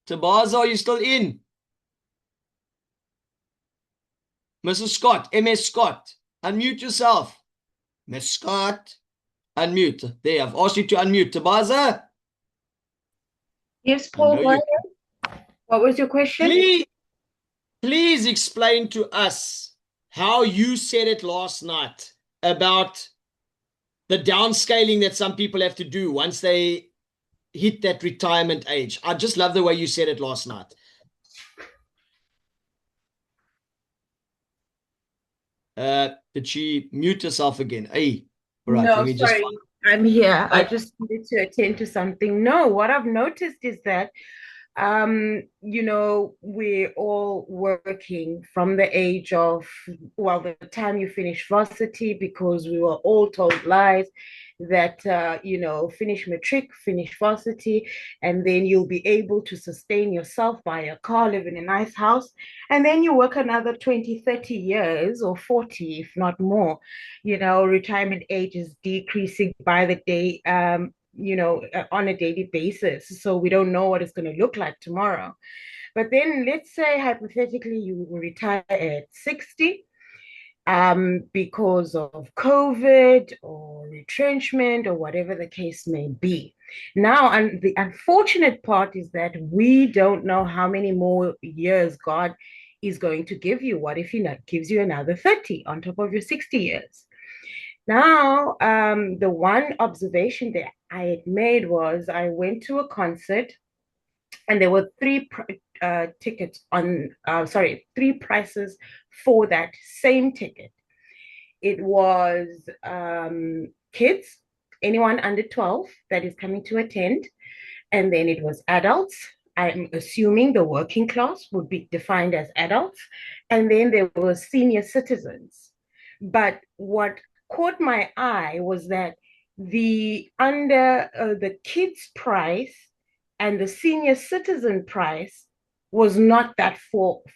Tabaza, are you still in? Mrs. Scott, MS Scott, unmute yourself. Miss Scott, unmute. There, I've asked you to unmute. Tabaza? Yes, Paul, what was your question? Please explain to us how you said it last night about the downscaling that some people have to do once they hit that retirement age. I just love the way you said it last night. Did she mute herself again? Hey, all right, No, let me sorry, just... I'm here. I Oh. just needed to attend to something. No, what I've noticed is that we're all working from the age of, well, the time you finish varsity, because we were all told lies that, finish matric, finish varsity, and then you'll be able to sustain yourself, buy a car, live in a nice house, and then you work another 20, 30 years or 40, if not more. Retirement age is decreasing by the day, on a daily basis. So we don't know what it's going to look like tomorrow. But then let's say hypothetically you retire at 60 because of COVID or retrenchment or whatever the case may be. Now, and the unfortunate part is that we don't know how many more years God is going to give you. What if He gives you another 30 on top of your 60 years? Now, the one observation that I had made was I went to a concert and there were three prices for that same ticket. It was kids, anyone under 12 that is coming to attend, and then it was adults. I'm assuming the working class would be defined as adults, and then there were senior citizens. But what caught my eye was that the kids price and the senior citizen price was not that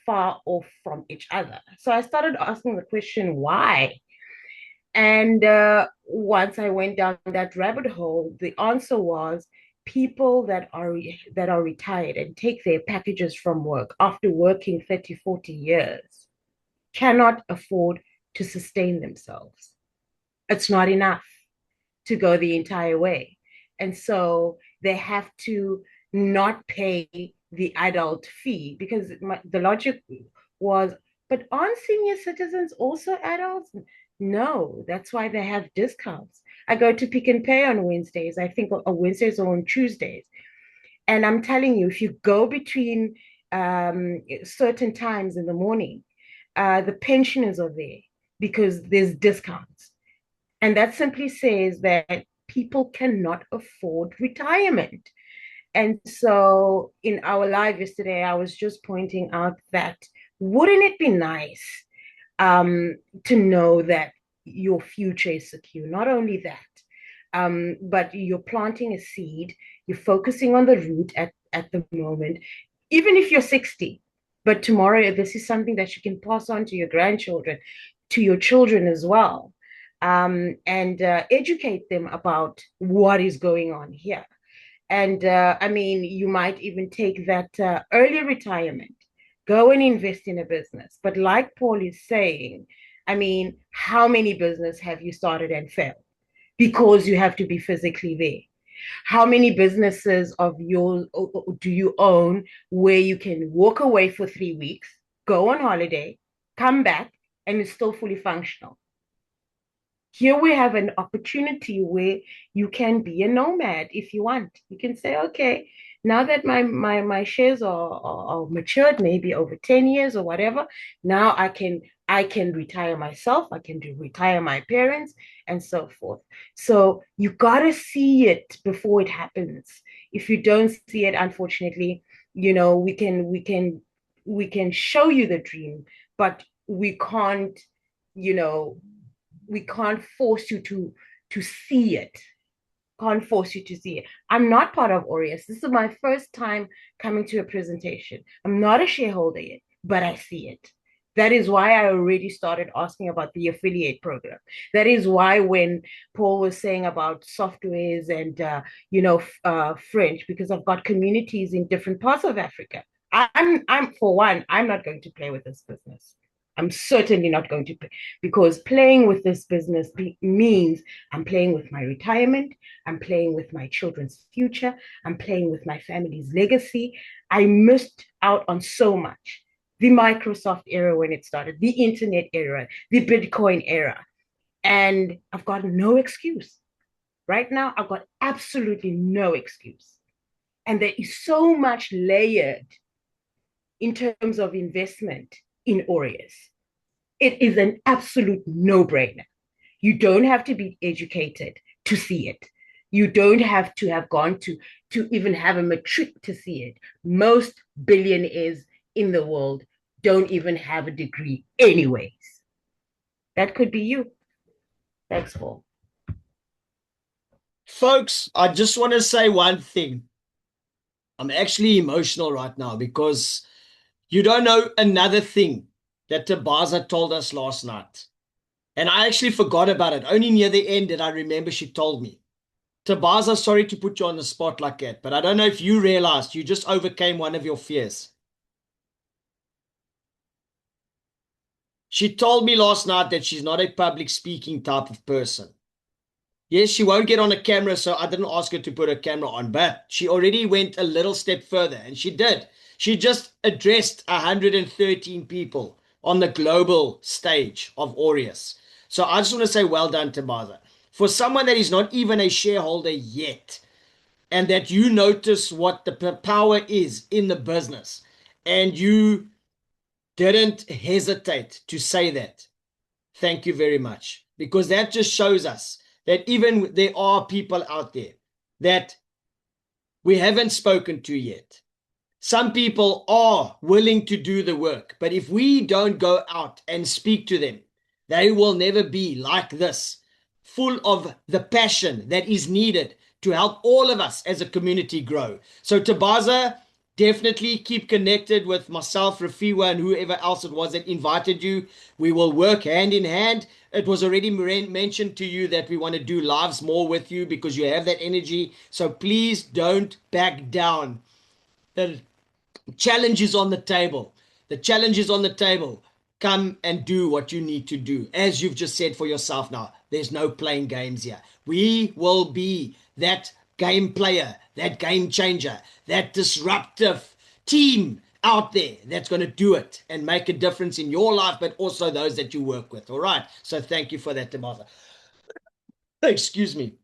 far off from each other. So I started asking the question, why? And once I went down that rabbit hole, the answer was people that are retired and take their packages from work after working 30, 40 years cannot afford to sustain themselves. It's not enough to go the entire way. And so they have to not pay the adult fee, because the logic was, but aren't senior citizens also adults? No, that's why they have discounts. I go to Pick n Pay on Wednesdays, I think on Wednesdays or on Tuesdays. And I'm telling you, if you go between certain times in the morning, the pensioners are there because there's discounts. And that simply says that people cannot afford retirement. And so in our live yesterday, I was just pointing out that wouldn't it be nice to know that your future is secure? Not only that, but you're planting a seed, you're focusing on the root at the moment, even if you're 60. But tomorrow, this is something that you can pass on to your grandchildren, to your children as well, and educate them about what is going on here. And you might even take that early retirement, go and invest in a business. But like Paul is saying, how many businesses have you started and failed because you have to be physically there? How many businesses of yours do you own where you can walk away for 3 weeks, go on holiday, come back, and it's still fully functional? Here we have an opportunity where you can be a nomad if you want. You can say, okay, now that my shares are matured, maybe over 10 years or whatever, now I can retire myself, I can retire my parents, and so forth. So you gotta see it before it happens. If you don't see it, unfortunately, we can show you the dream, but we can't, we can't force you to see it. Can't force you to see it. I'm not part of Aureus. This is my first time coming to a presentation. I'm not a shareholder yet, but I see it. That is why I already started asking about the affiliate program. That is why when Paul was saying about softwares and French, because I've got communities in different parts of Africa. I'm for one, I'm not going to play with this business. I'm certainly not going to play, because playing with this business means I'm playing with my retirement, I'm playing with my children's future, I'm playing with my family's legacy. I missed out on so much. The Microsoft era when it started, the internet era, the Bitcoin era. And I've got no excuse. Right now, I've got absolutely no excuse. And there is so much layered in terms of investment in Aureus. It is an absolute no-brainer. You don't have to be educated to see it. You don't have to have gone to even have a matric to see it. Most billionaires in the world don't even have a degree anyways. That could be you. Thanks, Paul. Folks, I just want to say one thing. I'm actually emotional right now because you don't know another thing that Tabaza told us last night. And I actually forgot about it. Only near the end did I remember she told me. Tabaza, sorry to put you on the spot like that, but I don't know if you realized you just overcame one of your fears. She told me last night that she's not a public speaking type of person. Yes, she won't get on a camera, so I didn't ask her to put her camera on, but she already went a little step further, and she did. She just addressed 113 people on the global stage of Aureus. So I just want to say well done, Tabaza. For someone that is not even a shareholder yet, and that you notice what the power is in the business, and you didn't hesitate to say that, thank you very much. Because that just shows us that even there are people out there that we haven't spoken to yet. Some people are willing to do the work, but if we don't go out and speak to them, they will never be like this, full of the passion that is needed to help all of us as a community grow. So Tabaza, definitely keep connected with myself, Rafiwa, and whoever else it was that invited you. We will work hand in hand. It was already mentioned to you that we want to do lives more with you because you have that energy. So please don't back down. The challenge is on the table. The challenge is on the table. Come and do what you need to do. As you've just said for yourself now, there's no playing games here. We will be that game player, that game changer, that disruptive team out there that's going to do it and make a difference in your life, but also those that you work with. All right. So thank you for that, Tabaza. Excuse me.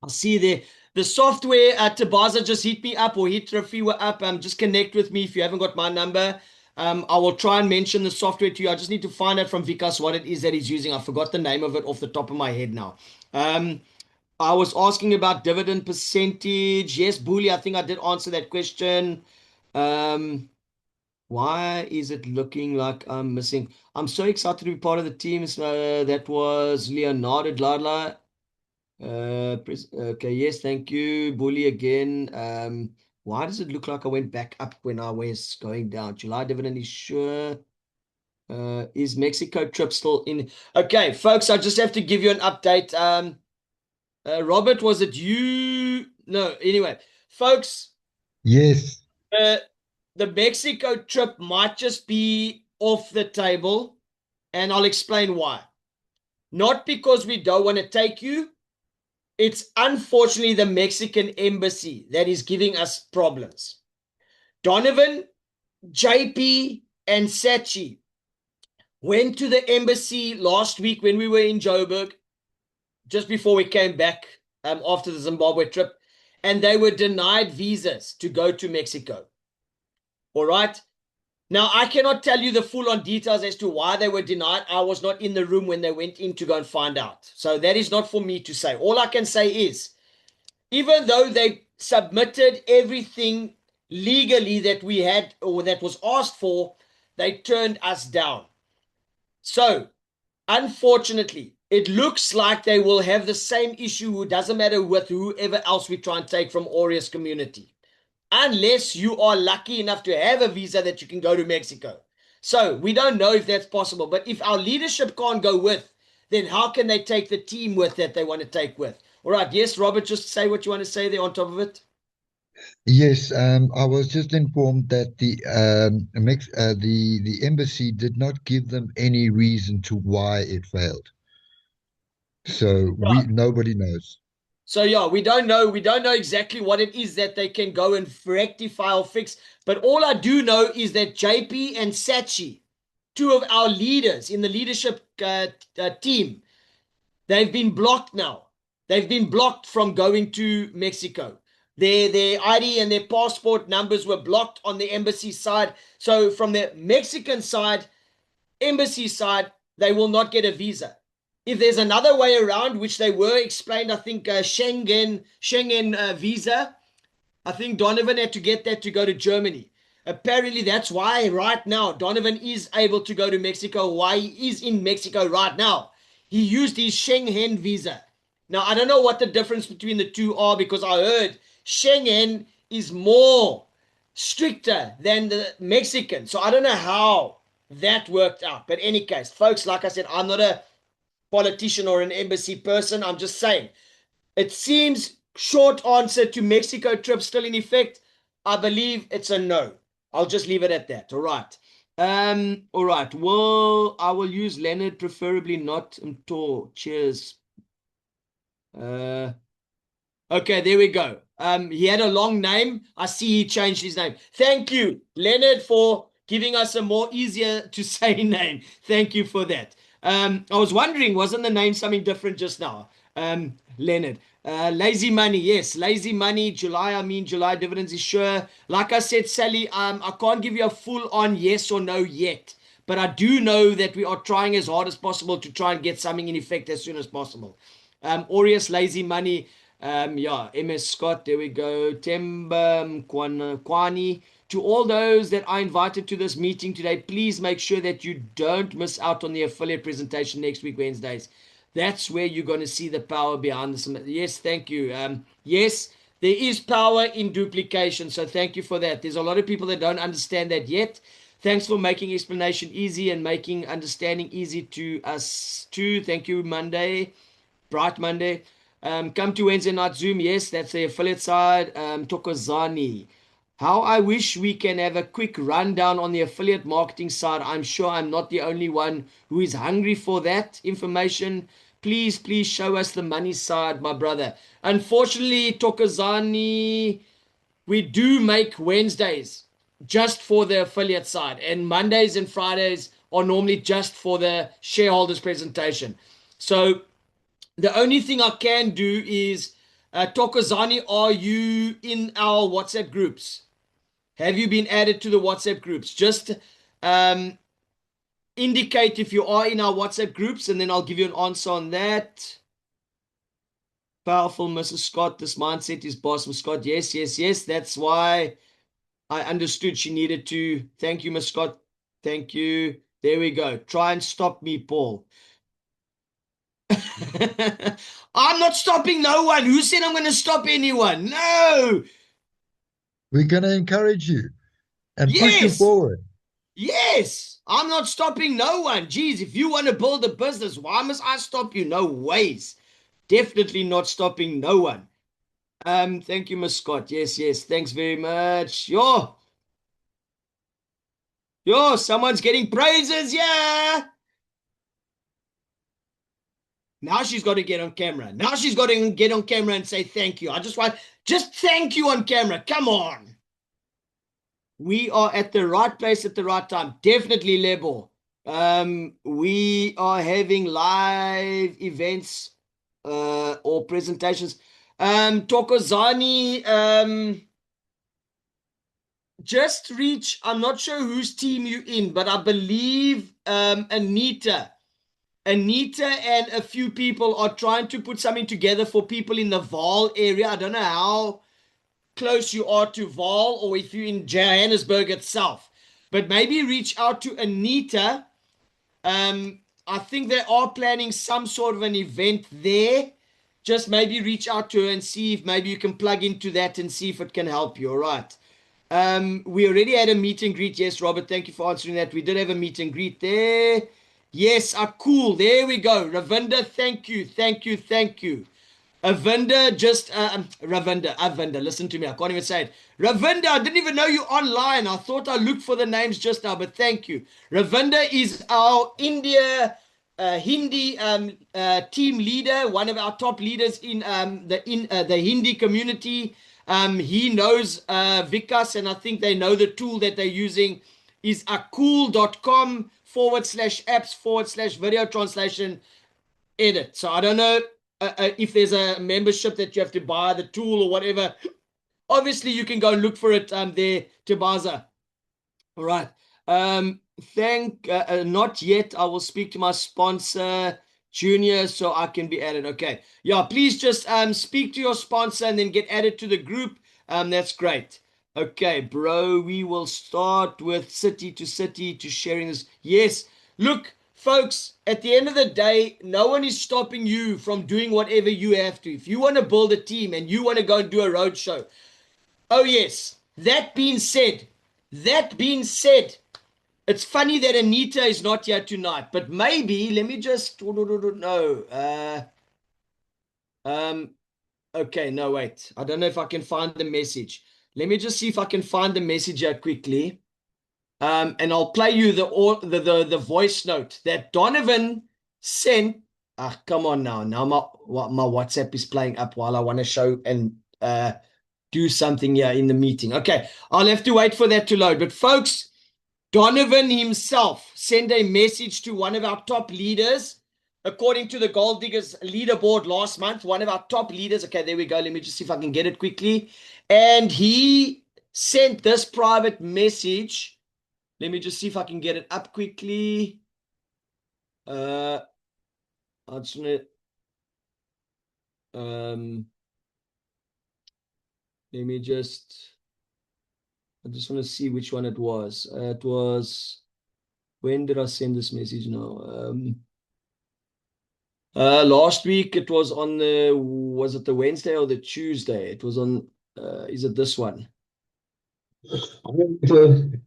I'll see you there. The software at Tabaza, just hit me up or hit Rafiwa up. Just connect with me if you haven't got my number. I will try and mention the software to you. I just need to find out from Vikas what it is that he's using. I forgot the name of it off the top of my head now. I was asking about dividend percentage. Yes, Bully, I think I did answer that question. Why is it looking like I'm missing? I'm so excited to be part of the team. That was Leonardo Dladla. Okay, yes, thank you. Bully again. Why does it look like I went back up when I was going down? July dividend is sure. Is Mexico trip still in? Okay, folks, I just have to give you an update. Robert, was it you? No, anyway, folks. Yes. The Mexico trip might just be off the table, and I'll explain why. Not because we don't want to take you. It's unfortunately the Mexican embassy that is giving us problems. Donovan, JP, and Sachi went to the embassy last week when we were in Joburg, just before we came back after the Zimbabwe trip, and they were denied visas to go to Mexico. All right. Now, I cannot tell you the full-on details as to why they were denied. I was not in the room when they went in to go and find out. So that is not for me to say. All I can say is, even though they submitted everything legally that we had or that was asked for, they turned us down. So, unfortunately, it looks like they will have the same issue. It doesn't matter with whoever else we try and take from Aureus community. Unless you are lucky enough to have a visa that you can go to Mexico. So we don't know if that's possible. But if our leadership can't go with, then how can they take the team with that they want to take with? All right. Yes, Robert, just say what you want to say there on top of it. Yes, I was just informed that the embassy did not give them any reason to why it failed. So nobody knows. So yeah, we don't know. We don't know exactly what it is that they can go and rectify or fix. But all I do know is that JP and Sachi, two of our leaders in the leadership team, they've been blocked now. They've been blocked from going to Mexico. Their ID and their passport numbers were blocked on the embassy side. So from the Mexican side, embassy side, they will not get a visa. If there's another way around, which they were explained, I think Schengen visa, I think Donovan had to get that to go to Germany. Apparently, that's why right now Donovan is able to go to Mexico. Why he is in Mexico right now. He used his Schengen visa. Now, I don't know what the difference between the two are, because I heard Schengen is more stricter than the Mexican. So I don't know how that worked out. But in any case, folks, like I said, I'm not a politician or an embassy person. I'm just saying, it seems short answer to Mexico trip still in effect. I believe it's a no. I'll just leave it at that. All right. All right. Well, I will use Leonard, preferably not Mtor. Cheers. Okay, there we go. He had a long name. I see he changed his name. Thank you, Leonard, for giving us a more easier to say name. Thank you for that. I was wondering, wasn't the name something different just now? Leonard. Lazy money, yes, lazy money. July dividends is sure. Like I said, Sally, I can't give you a full on yes or no yet, but I do know that we are trying as hard as possible to try and get something in effect as soon as possible. Aureus, lazy money. Yeah, MS Scott, there we go. Temba Kwani. To all those that I invited to this meeting today, please make sure that you don't miss out on the affiliate presentation next week, Wednesdays. That's where you're going to see the power behind this. Yes, thank you. Yes, there is power in duplication, so thank you for that. There's a lot of people that don't understand that yet. Thanks for making explanation easy and making understanding easy to us too. Thank you, Monday. Bright Monday. Come to Wednesday night Zoom. Yes, that's the affiliate side. Tokozani. How I wish we can have a quick rundown on the affiliate marketing side. I'm sure I'm not the only one who is hungry for that information. Please show us the money side, my brother. Unfortunately, Tokozani, we do make Wednesdays just for the affiliate side, and Mondays and Fridays are normally just for the shareholders presentation. So the only thing I can do is, Tokozani, are you in our WhatsApp groups? Have you been added to the WhatsApp groups? Just indicate if you are in our WhatsApp groups, and then I'll give you an answer on that. Powerful, Mrs. Scott. This mindset is boss, Miss Scott. Yes. That's why I understood she needed to. Thank you, Miss Scott. Thank you. There we go. Try and stop me, Paul. I'm not stopping no one. Who said I'm going to stop anyone? No. We're going to encourage you and push you forward. Yes. I'm not stopping no one. Geez, if you want to build a business, why must I stop you? No ways. Definitely not stopping no one. Thank you, Miss Scott. Yes. Thanks very much. Yo, someone's getting praises. Yeah. Now she's got to get on camera. Now she's got to get on camera and say thank you. I just thank you on camera. Come on. We are at the right place at the right time. Definitely, Lebo. We are having live events or presentations. Tokozani, just reach, I'm not sure whose team you're in, but I believe Anita and a few people are trying to put something together for people in the Vaal area. I don't know how close you are to Vaal or if you're in Johannesburg itself, but maybe reach out to Anita. I think they are planning some sort of an event there. Just maybe reach out to her and see if maybe you can plug into that and see if it can help you. All right. We already had a meet and greet. Yes, Robert, thank you for answering that. We did have a meet and greet there. Yes, cool. There we go. Ravinda, thank you. Ravinda, Ravinda, listen to me. I can't even say it. Ravinda, I didn't even know you online. I thought I looked for the names just now, but thank you. Ravinda is our India Hindi team leader, one of our top leaders in the Hindi community. He knows Vikas, and I think they know the tool that they're using is akul.com/apps/video translation edit. So I don't know if there's a membership that you have to buy the tool or whatever. Obviously, you can go and look for it there, Tibaza. All right. Not yet. I will speak to my sponsor, Junior, so I can be added. Okay. Yeah, please just speak to your sponsor and then get added to the group. That's great. Okay, bro, we will start with city to sharing this. Yes. Look, folks, at the end of the day, no one is stopping you from doing whatever you have to. If you want to build a team and you want to go and do a road show. Oh, yes. That being said, it's funny that Anita is not here tonight, but maybe, let me just, no. Okay, no, wait. I don't know if I can find the message. Let me just see if I can find the message here quickly. And I'll play you the voice note that Donovan sent. Come on now. Now my WhatsApp is playing up while I want to show and do something here in the meeting. Okay, I'll have to wait for that to load. But folks, Donovan himself sent a message to one of our top leaders. According to the Gold Diggers leaderboard last month, one of our top leaders. Okay, there we go. Let me just see if I can get it quickly. And he sent this private message. Let me just see if I can get it up quickly. I just want to, let me just, I just want to see which one it was. It was, when did I send this message now? Last week it was on was it the Wednesday or the Tuesday? It was on, is it this one?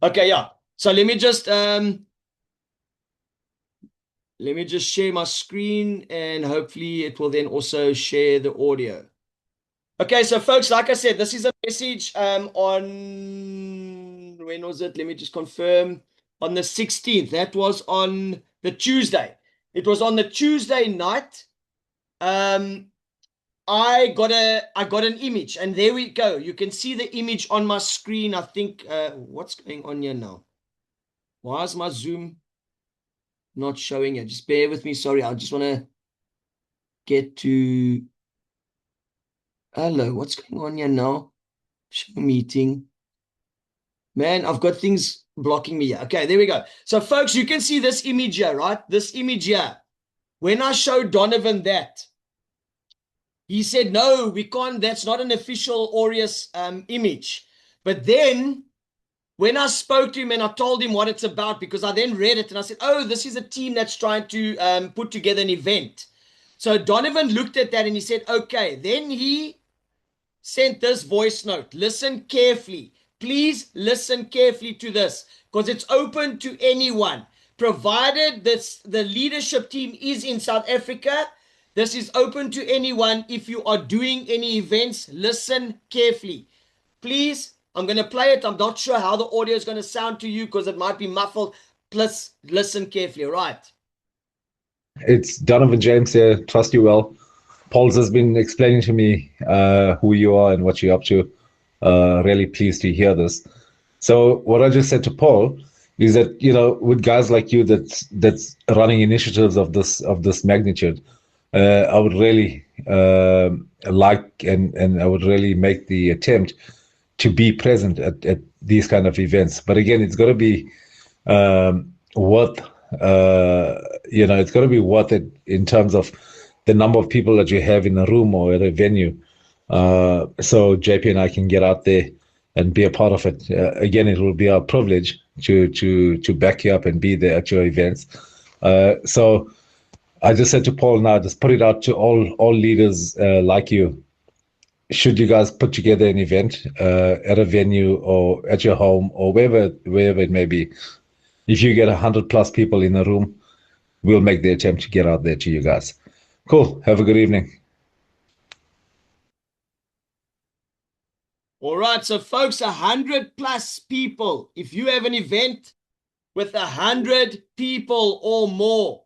Okay, yeah. So let me just share my screen and hopefully it will then also share the audio. Okay, so folks, like I said, this is a message on, when was it? Let me just confirm. On the 16th. That was on the Tuesday. It was on the Tuesday night. I got an image, and there we go. You can see the image on my screen. I think what's going on here now? Why is my Zoom not showing it? Just bear with me. Sorry, I just want to get to. Hello, what's going on here now? Show meeting. Man, I've got things blocking me here. Okay, there we go. So, folks, you can see this image here, right? This image here. When I showed Donovan that, he said, no, we can't. That's not an official Aureus image. But then, when I spoke to him and I told him what it's about, because I then read it and I said, oh, this is a team that's trying to put together an event. So Donovan looked at that and he said, okay. Then he sent this voice note. Listen carefully. Please listen carefully to this because it's open to anyone. Provided the leadership team is in South Africa, this is open to anyone. If you are doing any events, listen carefully. Please, I'm going to play it. I'm not sure how the audio is going to sound to you because it might be muffled. Plus, listen carefully. All right. It's Donovan James here. Trust you well. Paul's has been explaining to me who you are and what you're up to. Really pleased to hear this. So what I just said to Paul is that, you know, with guys like you that's running initiatives of this magnitude, I would really like and I would really make the attempt to be present at these kind of events. But again, it's got to be worth it's got to be worth it in terms of the number of people that you have in a room or at a venue. So JP and I can get out there and be a part of it. Again, it will be our privilege to back you up and be there at your events. So I just said to Paul now, just put it out to all leaders like you should you guys put together an event at a venue or at your home or wherever it may be, if you get 100+ people in a room, we'll make the attempt to get out there to you guys. Cool. Have a good evening. All right, so folks, 100+ people. If you have an event with 100 people or more,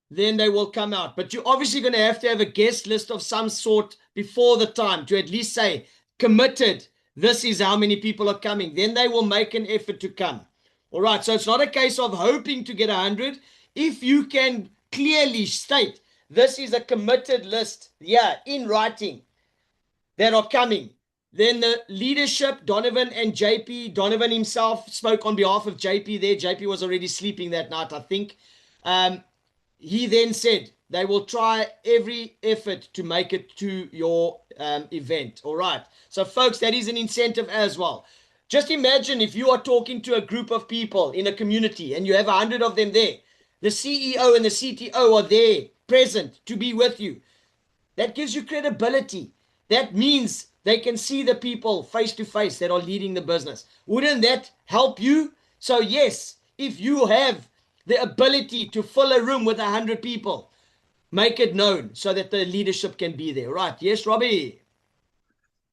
then they will come out. But you're obviously going to have a guest list of some sort before the time to at least say, committed, this is how many people are coming. Then they will make an effort to come. All right, so it's not a case of hoping to get 100. If you can clearly state, this is a committed list, in writing, that are coming, then the leadership, Donovan and JP, Donovan himself spoke on behalf of JP there. JP was already sleeping that night, I think. He then said they will try every effort to make it to your event. All right. So, folks, that is an incentive as well. Just imagine if you are talking to a group of people in a community and you have 100 of them there. The CEO and the CTO are there, present, to be with you. That gives you credibility. That means they can see the people face to face that are leading the business. Wouldn't that help you? So, yes, if you have the ability to fill a room with 100 people, make it known so that the leadership can be there. Right. Yes, Robbie?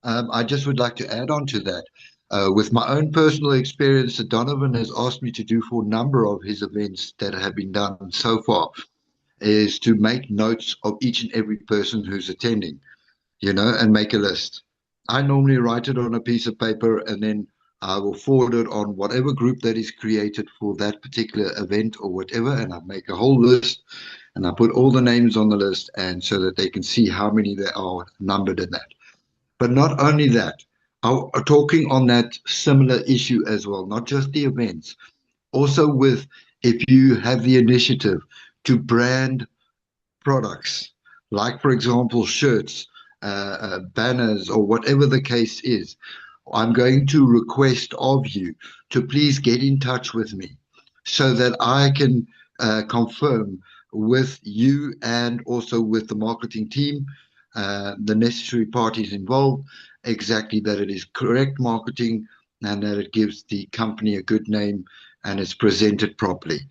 I just would like to add on to that. With my own personal experience that Donovan has asked me to do for a number of his events that have been done so far, is to make notes of each and every person who's attending, and make a list. I normally write it on a piece of paper and then I will forward it on whatever group that is created for that particular event or whatever, and I make a whole list and I put all the names on the list, and so that they can see how many there are numbered in that. But not only that, I'm talking on that similar issue as well, not just the events, also with if you have the initiative to brand products, like, for example, shirts, banners, or whatever the case is, I'm going to request of you to please get in touch with me so that I can confirm with you and also with the marketing team, the necessary parties involved, exactly that it is correct marketing and that it gives the company a good name and it's presented properly.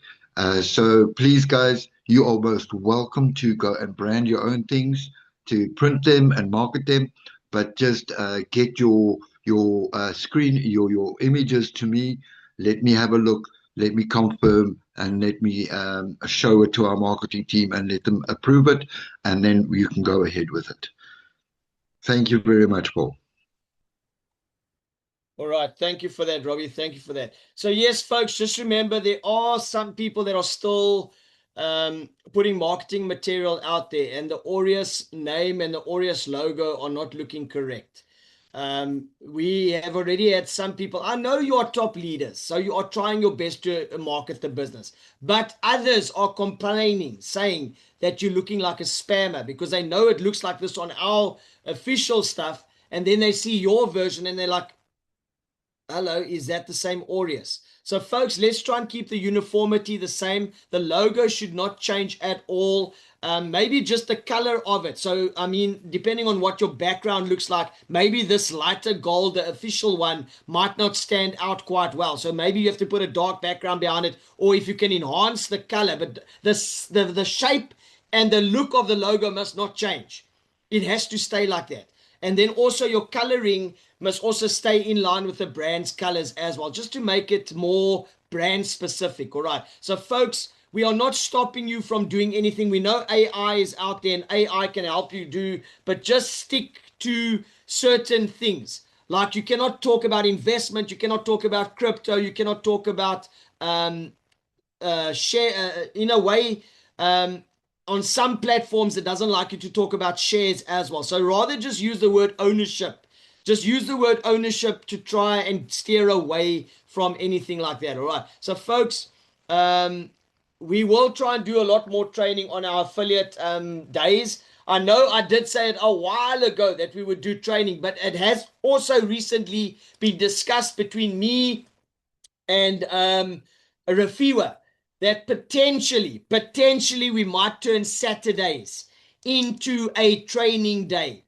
So please, guys, you are most welcome to go and brand your own things, to print them and market them, but just get your screen, your images to me. Let me have a look. Let me confirm, and let me show it to our marketing team and let them approve it, and then you can go ahead with it. Thank you very much, Paul. All right. Thank you for that, Robbie. Thank you for that. So, yes, folks, just remember there are some people that are still putting marketing material out there, and the Aureus name and the Aureus logo are not looking correct. We have already had some people, I know you are top leaders, so you are trying your best to market the business, but others are complaining, saying that you're looking like a spammer because they know it looks like this on our official stuff, and then they see your version and they're like, hello, is that the same Aureus? So, folks, let's try and keep the uniformity the same. The logo should not change at all. Maybe just the color of it. So, I mean, depending on what your background looks like, maybe this lighter gold, the official one, might not stand out quite well. So maybe you have to put a dark background behind it, or if you can enhance the color. But the shape and the look of the logo must not change. It has to stay like that. And then also your coloring must also stay in line with the brand's colors as well, just to make it more brand specific. All right. So, folks, we are not stopping you from doing anything. We know AI is out there and AI can help you do, but just stick to certain things. Like, you cannot talk about investment, you cannot talk about crypto, you cannot talk about share in a way. On some platforms, it doesn't like you to talk about shares as well. So rather just use the word ownership. Just use the word ownership to try and steer away from anything like that. All right. So, folks, we will try and do a lot more training on our affiliate days. I know I did say it a while ago that we would do training, but it has also recently been discussed between me and Rafiwa that potentially we might turn Saturdays into a training day.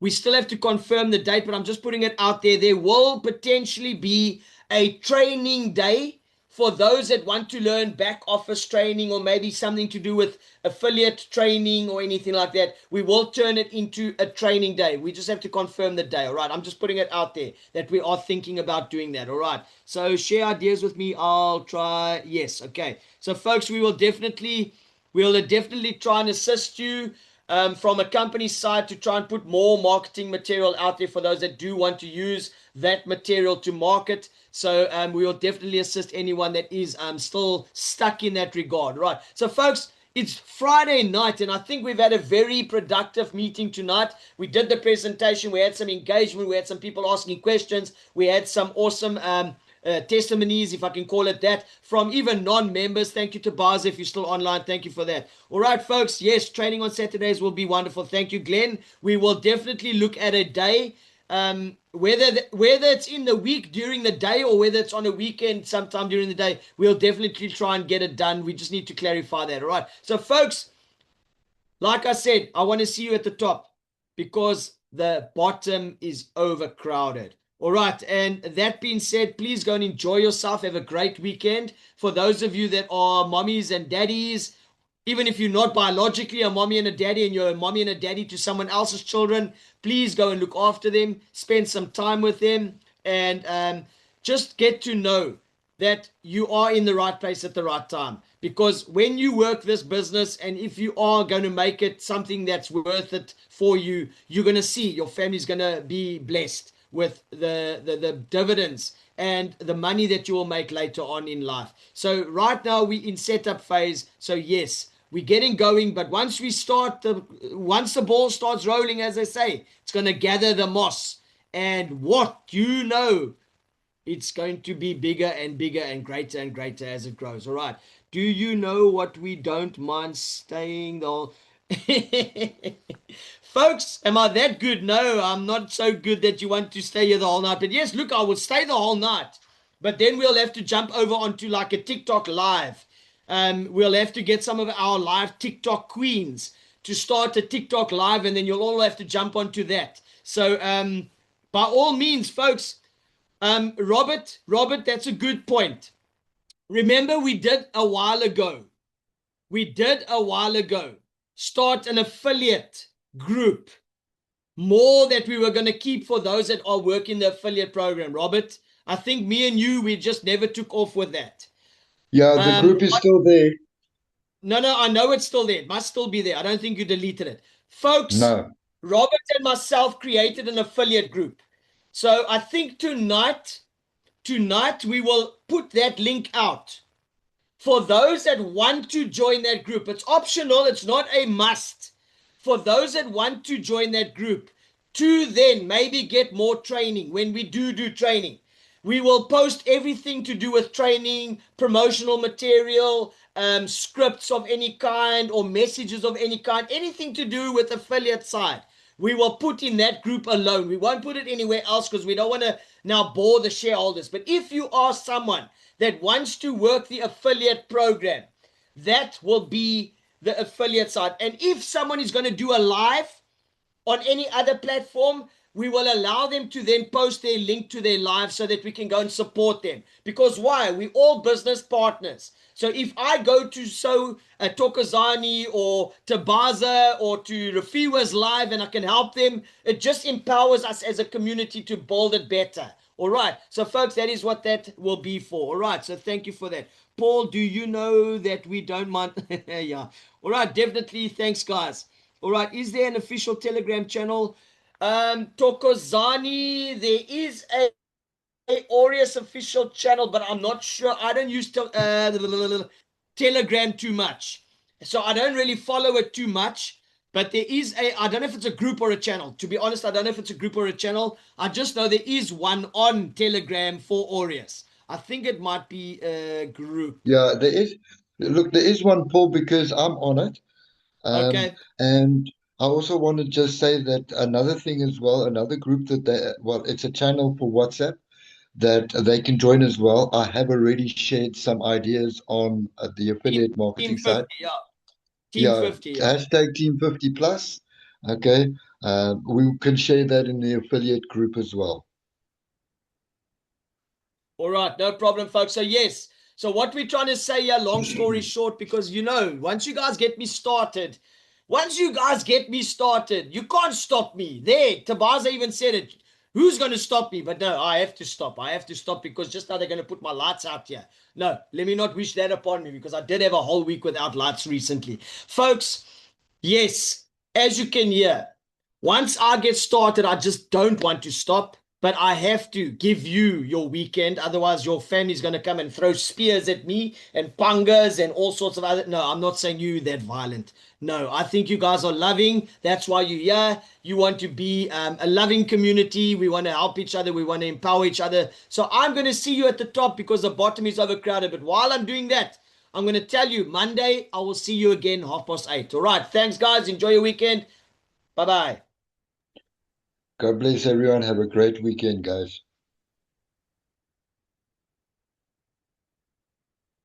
We still have to confirm the date, but I'm just putting it out there. There will potentially be a training day for those that want to learn back office training, or maybe something to do with affiliate training or anything like that. We will turn it into a training day. We just have to confirm the day. All right. I'm just putting it out there that we are thinking about doing that. All right. So share ideas with me. I'll try. Yes. Okay. So folks, we'll definitely try and assist you from a company side to try and put more marketing material out there for those that do want to use that material to market. So we will definitely assist anyone that is still stuck in that regard. Right. So folks, it's Friday night, and I think we've had a very productive meeting tonight. We did the presentation. We had some engagement. We had some people asking questions. We had some awesome testimonies, if I can call it that, from even non-members. Thank you to Baz, if you're still online. Thank you for that. All right, folks. Yes, training on Saturdays will be wonderful. Thank you, Glenn. We will definitely look at a day, whether it's in the week during the day or whether it's on a weekend sometime during the day. We'll definitely try and get it done. We just need to clarify that. All right. So, folks, like I said, I want to see you at the top because the bottom is overcrowded. All right. And that being said, please go and enjoy yourself. Have a great weekend. For those of you that are mommies and daddies, even if you're not biologically a mommy and a daddy and you're a mommy and a daddy to someone else's children, please go and look after them, spend some time with them, and just get to know that you are in the right place at the right time. Because when you work this business, and if you are going to make it something that's worth it for you, you're going to see your family's going to be blessed with the dividends and the money that you will make later on in life. So right now we're in setup phase. So yes, we're getting going, but once once the ball starts rolling, as they say, it's going to gather the moss. And what you know, it's going to be bigger and bigger and greater as it grows. All right. Do you know what we don't mind staying the Folks, am I that good? No, I'm not so good that you want to stay here the whole night. But yes, look, I will stay the whole night. But then we'll have to jump over onto like a TikTok live. We'll have to get some of our live TikTok queens to start a TikTok live, and then you'll all have to jump onto that. So by all means, folks, Robert, that's a good point. Remember, we did a while ago start an affiliate group, more that we were going to keep for those that are working the affiliate program. Robert, I think me and you, we just never took off with that. Yeah, the group is still there. No, I know it's still there. It must still be there. I don't think you deleted it. Folks, no. Robert and myself created an affiliate group. So I think tonight we will put that link out for those that want to join that group. It's optional. It's not a must. For those that want to join that group to then maybe get more training. When we do training, we will post everything to do with training, promotional material, scripts of any kind or messages of any kind, anything to do with affiliate side. We will put in that group alone. We won't put it anywhere else because we don't want to now bore the shareholders. But if you are someone that wants to work the affiliate program, that will be the affiliate side. And if someone is going to do a live on any other platform, we will allow them to then post their link to their live so that we can go and support them. Because why? We're all business partners. So if I go to Thokozani or to Baza or to Rafiwa's live and I can help them, it just empowers us as a community to build it better. All right. So folks, that is what that will be for. All right. So thank you for that. Paul, do you know that we don't mind? Yeah. All right. Definitely. Thanks, guys. All right. Is there an official Telegram channel? Thokozani, there is a Aureus official channel, but I'm not sure. I don't use Telegram too much, so I don't really follow it too much. But there is I don't know if it's a group or a channel. To be honest, I don't know if it's a group or a channel. I just know there is one on Telegram for Aureus. I think it might be a group. Yeah, there is. Look, there is one, Paul, because I'm on it. Okay. And I also want to just say that another thing as well, another group it's a channel for WhatsApp that they can join as well. I have already shared some ideas on the affiliate marketing Team 50, side. yeah. Team 50, yeah. Hashtag Team 50 plus. Okay. We can share that in the affiliate group as well. All right, no problem, folks. So yes, so what we're trying to say here, long story short, because once you guys get me started, you can't stop me. There, Tabaza even said it. Who's going to stop me? But no, I have to stop. I have to stop because just now they're going to put my lights out here. No, let me not wish that upon me because I did have a whole week without lights recently. Folks, yes, as you can hear, once I get started, I just don't want to stop. But I have to give you your weekend. Otherwise, your family's going to come and throw spears at me and pangas and all sorts of other. No, I'm not saying you that violent. No, I think you guys are loving. That's why you're here. You want to be a loving community. We want to help each other. We want to empower each other. So I'm going to see you at the top because the bottom is overcrowded. But while I'm doing that, I'm going to tell you Monday, I will see you again 8:30. All right. Thanks, guys. Enjoy your weekend. Bye-bye. God bless everyone. Have a great weekend, guys.